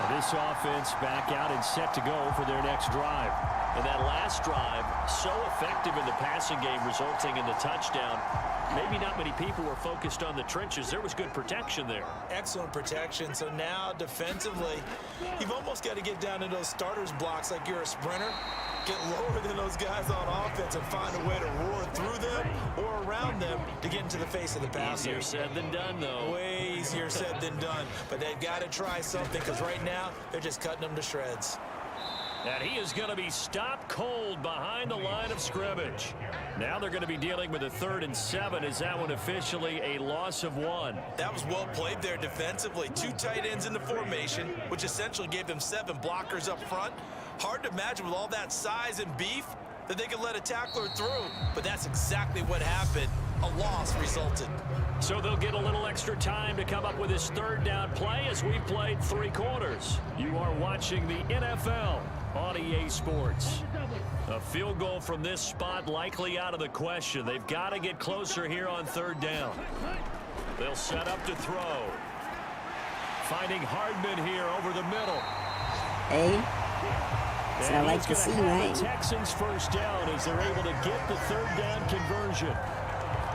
This offense back out and set to go for their next drive. And that last drive, so effective in the passing game, resulting in the touchdown. Maybe not many people were focused on the trenches. There was good protection there. Excellent protection. So now defensively, you've almost got to get down to those starters blocks like you're a sprinter. Get lower than those guys on offense and find a way to roar through them or around them to get into the face of the passer. Easier said than done, though. Way easier said than done. But they've got to try something because right now they're just cutting them to shreds. And he is going to be stopped cold behind the line of scrimmage. Now they're going to be dealing with a 3rd and 7. Is that one officially a loss of 1? That was well played there defensively. 2 tight ends in the formation, which essentially gave them 7 blockers up front. Hard to imagine with all that size and beef that they could let a tackler through. But that's exactly what happened. A loss resulted. So they'll get a little extra time to come up with this 3rd down play as we've played 3 quarters. You are watching the NFL on EA Sports. A field goal from this spot likely out of the question. They've got to get closer here on 3rd down. They'll set up to throw. Finding Hardman here over the middle. Hey, that's what I like to see, right? The Texans 1st down as they're able to get the 3rd down conversion.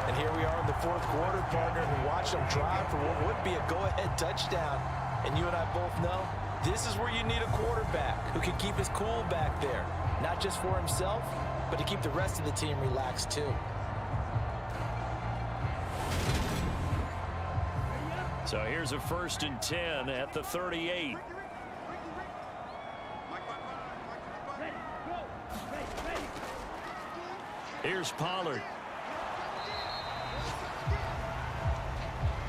And here we are in the 4th quarter, partner, and watch them drive for what would be a go-ahead touchdown. And you and I both know this is where you need a quarterback who can keep his cool back there. Not just for himself, but to keep the rest of the team relaxed too. So here's a 1st and 10 at the 38. Here's Pollard.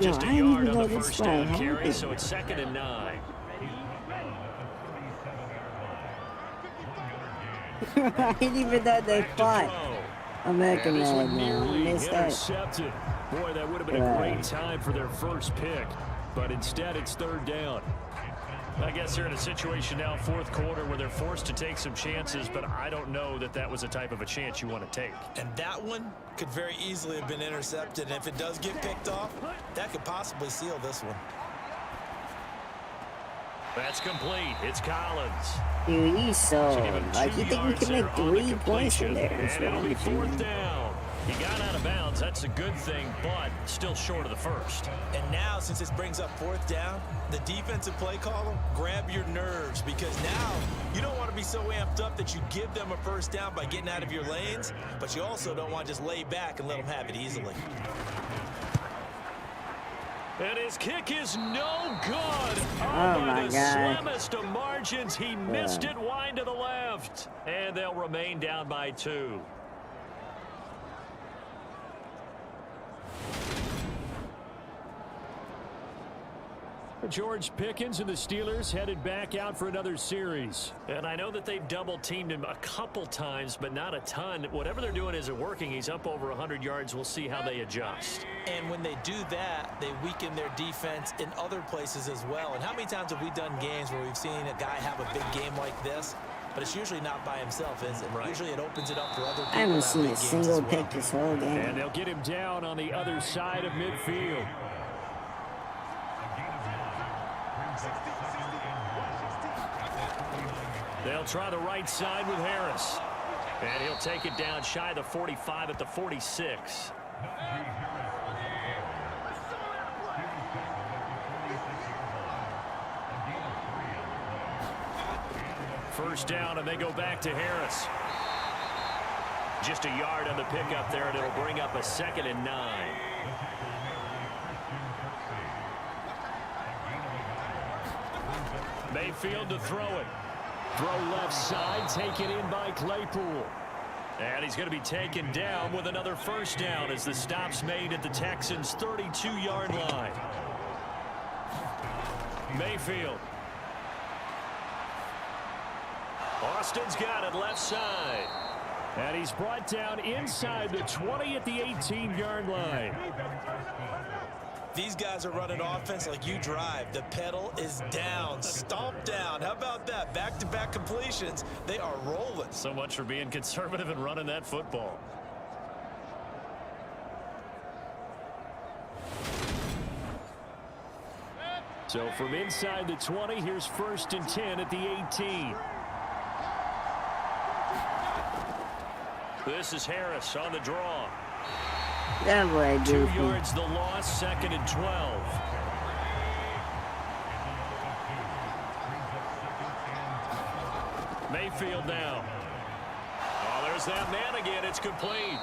Just a yard on the 1st down carry, so it's 2nd and 9. I didn't even know they fought. I'm making mad now. I missed that. Intercepted. Boy, that would have been a great time for their first pick, but instead it's 3rd down. I guess they're in a situation now, 4th quarter, where they're forced to take some chances, but I don't know that that was the type of a chance you want to take. And that one could very easily have been intercepted. And if it does get picked off, that could possibly seal this one. That's complete. It's Collins. Dude, he's so, give him like, 2 you think we yards can make there on the 3 points from completion, there? What's and it'll wrong be with you? 4th down. He got out of bounds. That's a good thing, but still short of the 1st. And now, since this brings up 4th down, the defensive play caller, grab your nerves, because now you don't want to be so amped up that you give them a 1st down by getting out of your lanes, but you also don't want to just lay back and let them have it easily. And his kick is no good. Oh, by my the God. slimmest of margins. He missed it wide to the left. And they'll remain down by 2. George Pickens and the Steelers headed back out for another series. And I know that they've double-teamed him a couple times, but not a ton. Whatever they're doing isn't working. He's up over 100 yards. We'll see how they adjust. And when they do that, they weaken their defense in other places as well. And how many times have we done games where we've seen a guy have a big game like this, but it's usually not by himself, is it? Right. Usually it opens it up for other people. I haven't seen a single pick this whole game. And they'll get him down on the other side of midfield. They'll try the right side with Harris. And he'll take it down shy of the 45 at the 46. First down, and they go back to Harris. Just a yard on the pickup there, and it'll bring up a 2nd and 9. Mayfield to throw it. Throw left side, taken in by Claypool. And he's going to be taken down with another first down as the stop's made at the Texans' 32-yard line. Mayfield. Austin's got it left side. And he's brought down inside the 20 at the 18-yard line. These guys are running offense like you drive. The pedal is down, stomp down. How about that? Back-to-back completions. They are rolling. So much for being conservative and running that football. So from inside the 20, here's 1st and 10 at the 18. This is Harris on the draw. That boy, 2 yards the loss, 2nd and 12. Mayfield now. Oh, there's that man again. It's complete.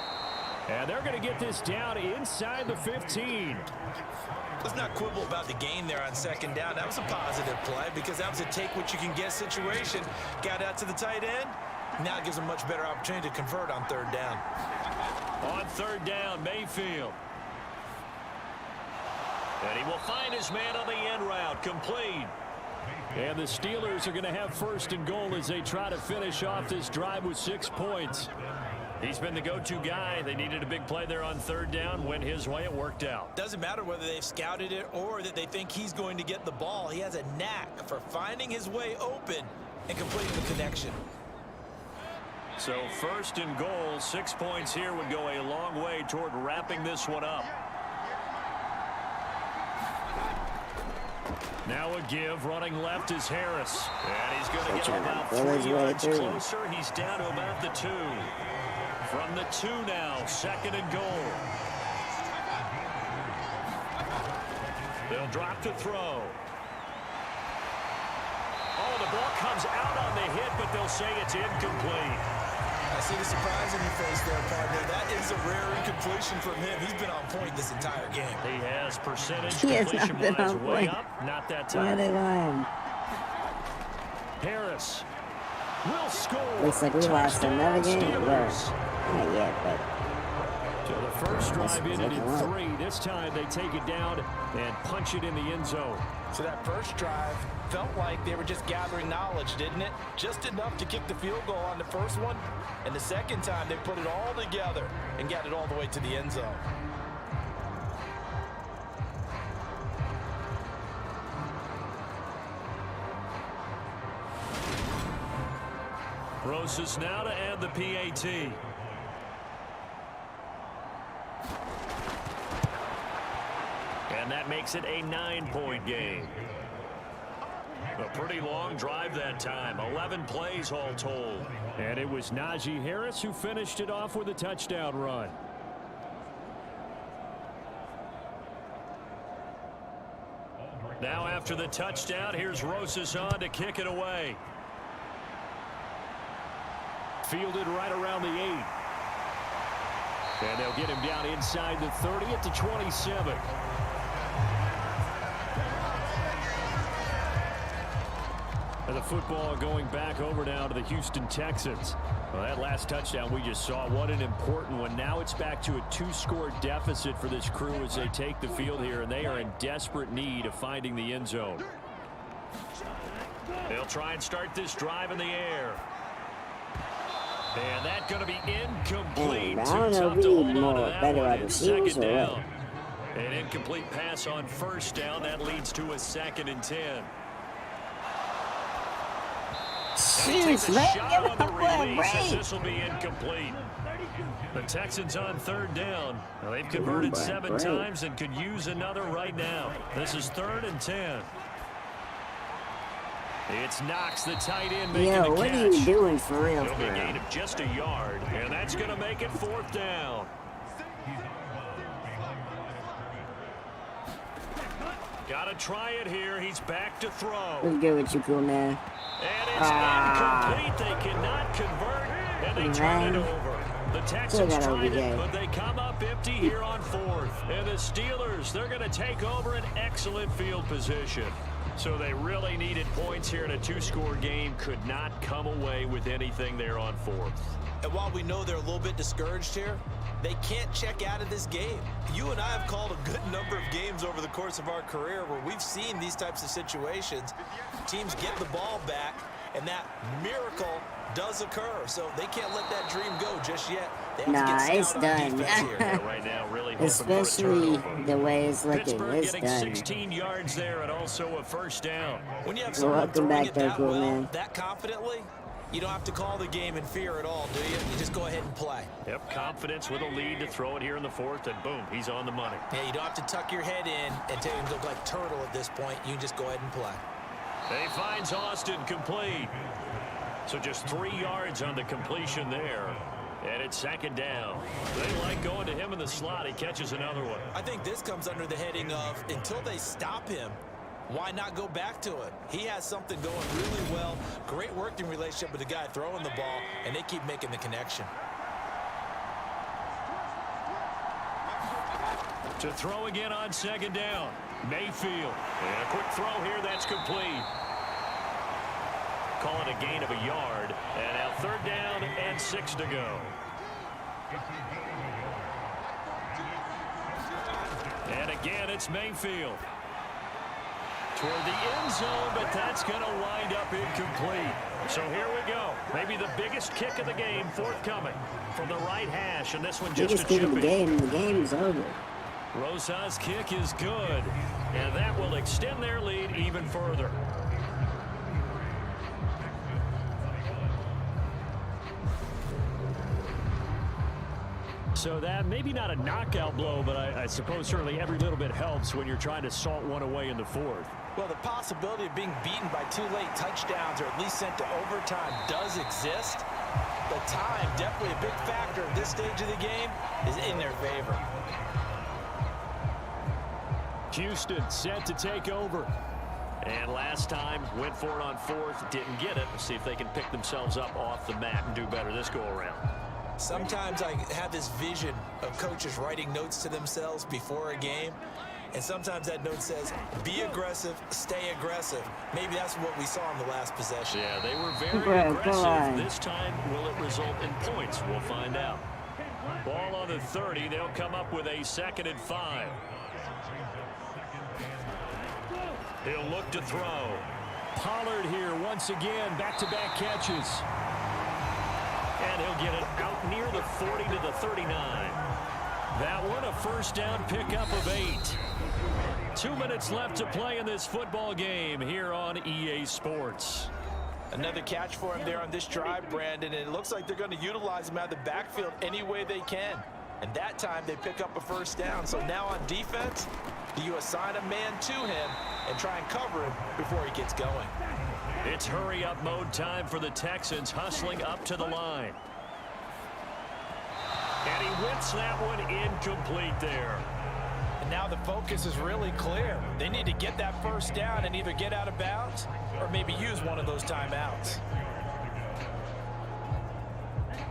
And they're going to get this down inside the 15. Let's not quibble about the gain there on 2nd down. That was a positive play because that was a take-what-you-can-get situation. Got out to the tight end. Now it gives them a much better opportunity to convert on 3rd down. On 3rd down, Mayfield. And he will find his man on the end route, complete. And the Steelers are going to have 1st and goal as they try to finish off this drive with 6 points. He's been the go-to guy. They needed a big play there on 3rd down. Went his way, it worked out. Doesn't matter whether they've scouted it or that they think he's going to get the ball. He has a knack for finding his way open and completing the connection. So 1st and goal, 6 points here would go a long way toward wrapping this one up. Now a give, running left is Harris. And he's going to get about 3 yards closer. He's down to about the 2. From the 2 now, 2nd and goal. They'll drop to throw. Oh, the ball comes out on the hit, but they'll say it's incomplete. I see the surprise in your face there, partner. That is a rare incompletion from him. He's been on point this entire game. He has percentage completion-wise way up. Not that time. Why are they lying? Harris will score. Looks like we lost another game. Steelers. Well, not yet, but... So the first drive ended in 3. This time they take it down and punch it in the end zone. So that first drive felt like they were just gathering knowledge, didn't it? Just enough to kick the field goal on the first one. And the second time they put it all together and got it all the way to the end zone. Rosas now to add the PAT. And that makes it a 9-point game. A pretty long drive that time. 11 plays all told. And it was Najee Harris who finished it off with a touchdown run. Now after the touchdown, here's Rosas on to kick it away. Fielded right around the 8. And they'll get him down inside the 30 at the 27. And the football going back over now to the Houston Texans. Well, that last touchdown we just saw, what an important one. Now it's back to a 2-score deficit for this crew as they take the field here, and they are in desperate need of finding the end zone. They'll try and start this drive in the air. And that's going to be incomplete. I don't know if we need more better wide receivers or what. An incomplete pass on 1st down. That leads to a 2nd and 10. Takes a man. shot Give on it the a boy a release, as break. this will be incomplete. The Texans on third down. Now, they've converted 7 times and could use another right now. This is 3rd and 10. It's Knox, the tight end, making the catch. Yo, what are you doing for real? It'll be a gain of just a yard, and that's going to make it 4th down. Got to try it here. He's back to throw. What's good with you, cool man? And it's incomplete. They cannot convert, and they turn it over. The Texans tried it, but they come up empty here on 4th. And the Steelers, they're going to take over an excellent field position. So they really needed points here in a 2-score game. Could not come away with anything there on 4th. And while we know they're a little bit discouraged here, they can't check out of this game. You and I have called a good number of games over the course of our career where we've seen these types of situations. Teams get the ball back, and that miracle does occur. So they can't let that dream go just yet. They have to get it's stout on done. defense here. Right now, really hoping Especially for a turnover. the way it's looking. Pittsburgh It's getting done. 16 yards there and also a 1st down. When you have someone Welcome throwing back it there, that cool well, man. that confidently, you don't have to call the game in fear at all, do you? You just go ahead and play. Yep, confidence with a lead to throw it here in the 4th, and boom, he's on the money. Yeah, you don't have to tuck your head in and take him to look like turtle at this point. You can just go ahead and play. He finds Austin complete. So just 3 yards on the completion there. And it's 2nd down. They like going to him in the slot. He catches another one. I think this comes under the heading of until they stop him, why not go back to it? He has something going really well. Great working relationship with the guy throwing the ball, and they keep making the connection. To throw again on 2nd down. Mayfield. And a quick throw here. That's complete. Call it a gain of a yard. And now 3rd down and 6 to go. And again, it's Mayfield. Toward the end zone, but that's going to wind up incomplete. So here we go. Maybe the biggest kick of the game forthcoming from the right hash, and this one just Biggest a kick of the chipping. game. The game's over. Rosa's kick is good, and that will extend their lead even further. So that maybe not a knockout blow, but I suppose certainly every little bit helps when you're trying to salt one away in the 4th. Well, the possibility of being beaten by 2 late touchdowns or at least sent to overtime does exist. But time, definitely a big factor at this stage of the game, is in their favor. Houston set to take over. And last time, went for it on 4th, didn't get it. Let's see if they can pick themselves up off the mat and do better this go-around. Sometimes I have this vision of coaches writing notes to themselves before a game. And sometimes that note says, be aggressive, stay aggressive. Maybe that's what we saw in the last possession. Yeah, they were very aggressive. This time, will it result in points? We'll find out. Ball on the 30. They'll come up with a 2nd and 5. He'll look to throw. Pollard here once again, back-to-back catches. And he'll get it out near the 40 to the 39. That one, a 1st down pickup of 8. 2 minutes left to play in this football game here on EA Sports. Another catch for him there on this drive, Brandon, and it looks like they're going to utilize him out of the backfield any way they can. And that time they pick up a 1st down. So now on defense, do you assign a man to him and try and cover him before he gets going? It's hurry-up mode time for the Texans, hustling up to the line. And he whips that one incomplete there. And now the focus is really clear. They need to get that 1st down and either get out of bounds or maybe use one of those timeouts.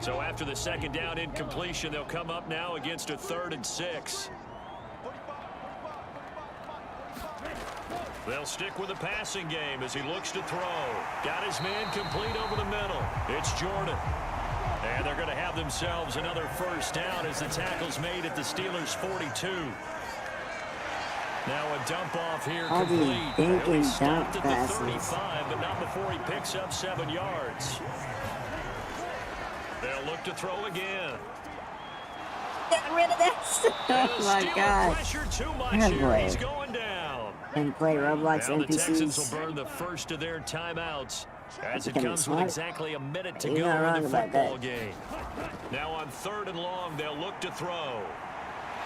So after the 2nd down incompletion, they'll come up now against a 3rd and 6. They'll stick with the passing game as he looks to throw. Got his man complete over the middle. It's Jordan. And they're going to have themselves another 1st down as the tackle's made at the Steelers' 42. Now a dump off here complete. He stopped at the 35, but not before he picks up 7 yards. They'll look to throw again. Get rid of this. Oh my God. Pressure too much Good here. boy. He's going down. And play Roblox Now the Texans NPCs. will burn the first of their timeouts As it Becoming comes smart. with exactly a minute to You're go not in wrong the about football that. game. Now on 3rd and long, they'll look to throw.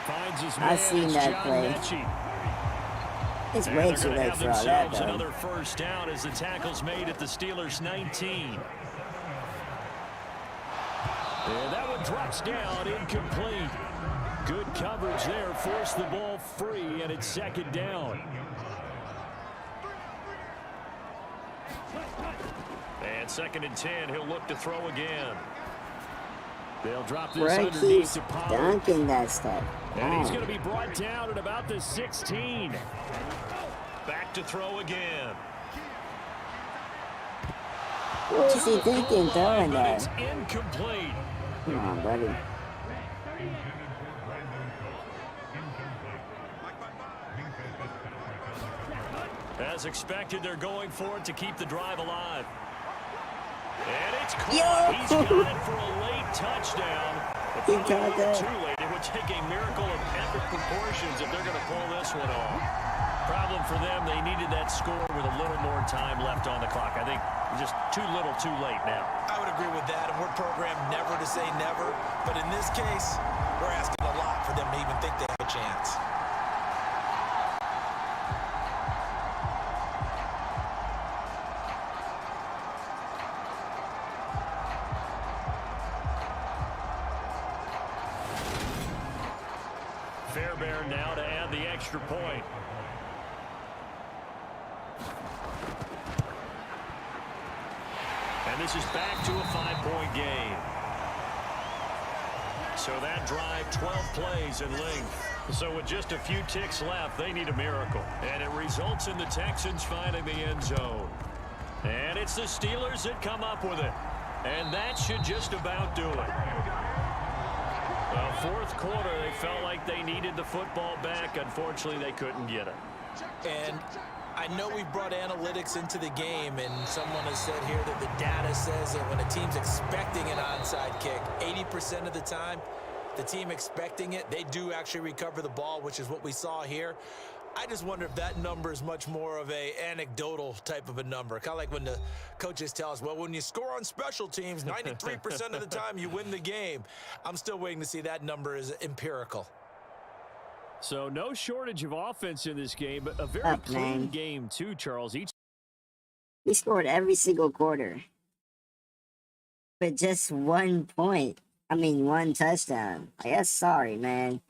Finds his I man, seen it's that John play. Mechie. It's And way they're too going to late have for all that, themselves though. another first down as the tackle's made at the Steelers' 19. And that one drops down, incomplete. Good coverage there, forced the ball free, and it's 2nd down. And 2nd and 10, he'll look to throw again. They'll drop this Bro underneath keeps to Pollard. dunking that stuff. And he's Wow. going to be brought down at about the 16. Back to throw again. What was he thinking throwing But that? it's incomplete. Come on, buddy. As expected, they're going for it to keep the drive alive. And it's Yo! caught. He's got it for a late touchdown. But He probably got a little that. too late. It would take a miracle of epic proportions if they're going to pull this one off. Problem for them, they needed that score with a little more time left on the clock. I think just too little, too late now. I would agree with that, and we're programmed never to say never. But in this case, we're asking a lot for them to even think they have a chance. Fairbairn now to add the extra point. And this is back to a 5-point game. So that drive, 12 plays in length. So with just a few ticks left, they need a miracle. And it results in the Texans finding the end zone. And it's the Steelers that come up with it. And that should just about do it. Well, 4th quarter, they felt like they needed the football back. Unfortunately, they couldn't get it. And I know we brought analytics into the game, and someone has said here that the data says that when a team's expecting an onside kick, 80% of the time, the team expecting it, they do actually recover the ball, which is what we saw here. I just wonder if that number is much more of a anecdotal type of a number. Kind of like when the coaches tell us, well, when you score on special teams, 93% of the time you win the game. I'm still waiting to see that number is empirical. So no shortage of offense in this game, but a very Up, clean man. game too, Charles. We scored every single quarter. But just 1 point. I mean, 1 touchdown. I guess sorry, man.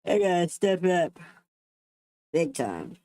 I gotta step up. Big time.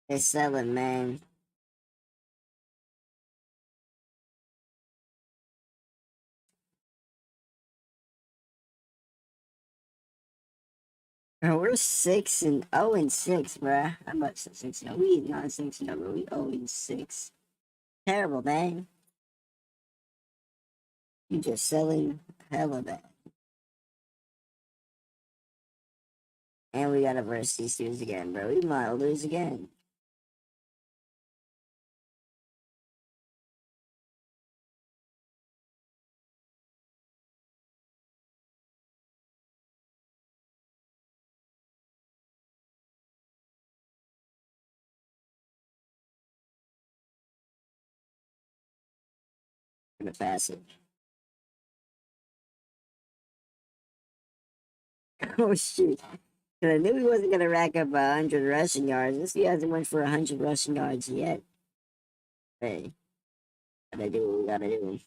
They're selling, man. Bro, we're 6-0-6, bruh. I'm about to say 6-0. We not 6-0, bro. We 0-6. Terrible, man. You just selling hella bad. And we gotta verse these dudes again, bro. We might lose again. Gonna pass it. Oh shoot. 'Cause I knew he wasn't gonna rack up 100 rushing yards. This guy hasn't went for 100 rushing yards yet. Hey, gotta do what we gotta do.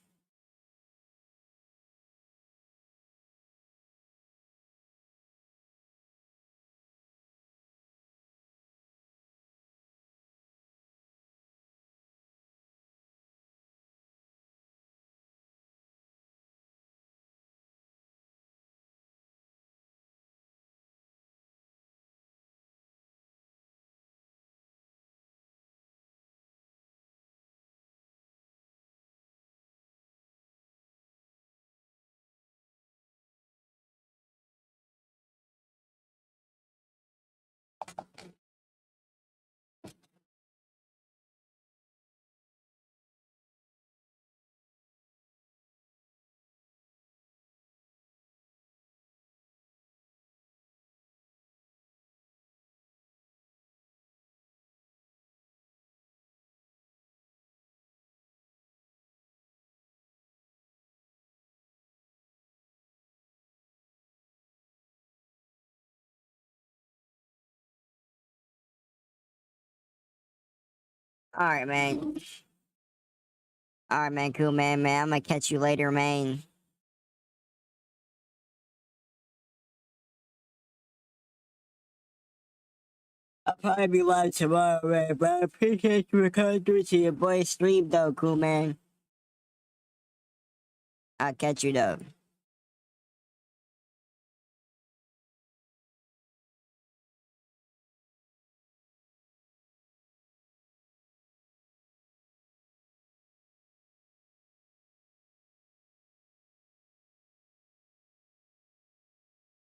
Alright, man. Alright, man. Cool, man. I'm gonna catch you later, man. I'll probably be live tomorrow, man. But I appreciate you for coming through to your boy stream, though. Cool, man. I'll catch you, though.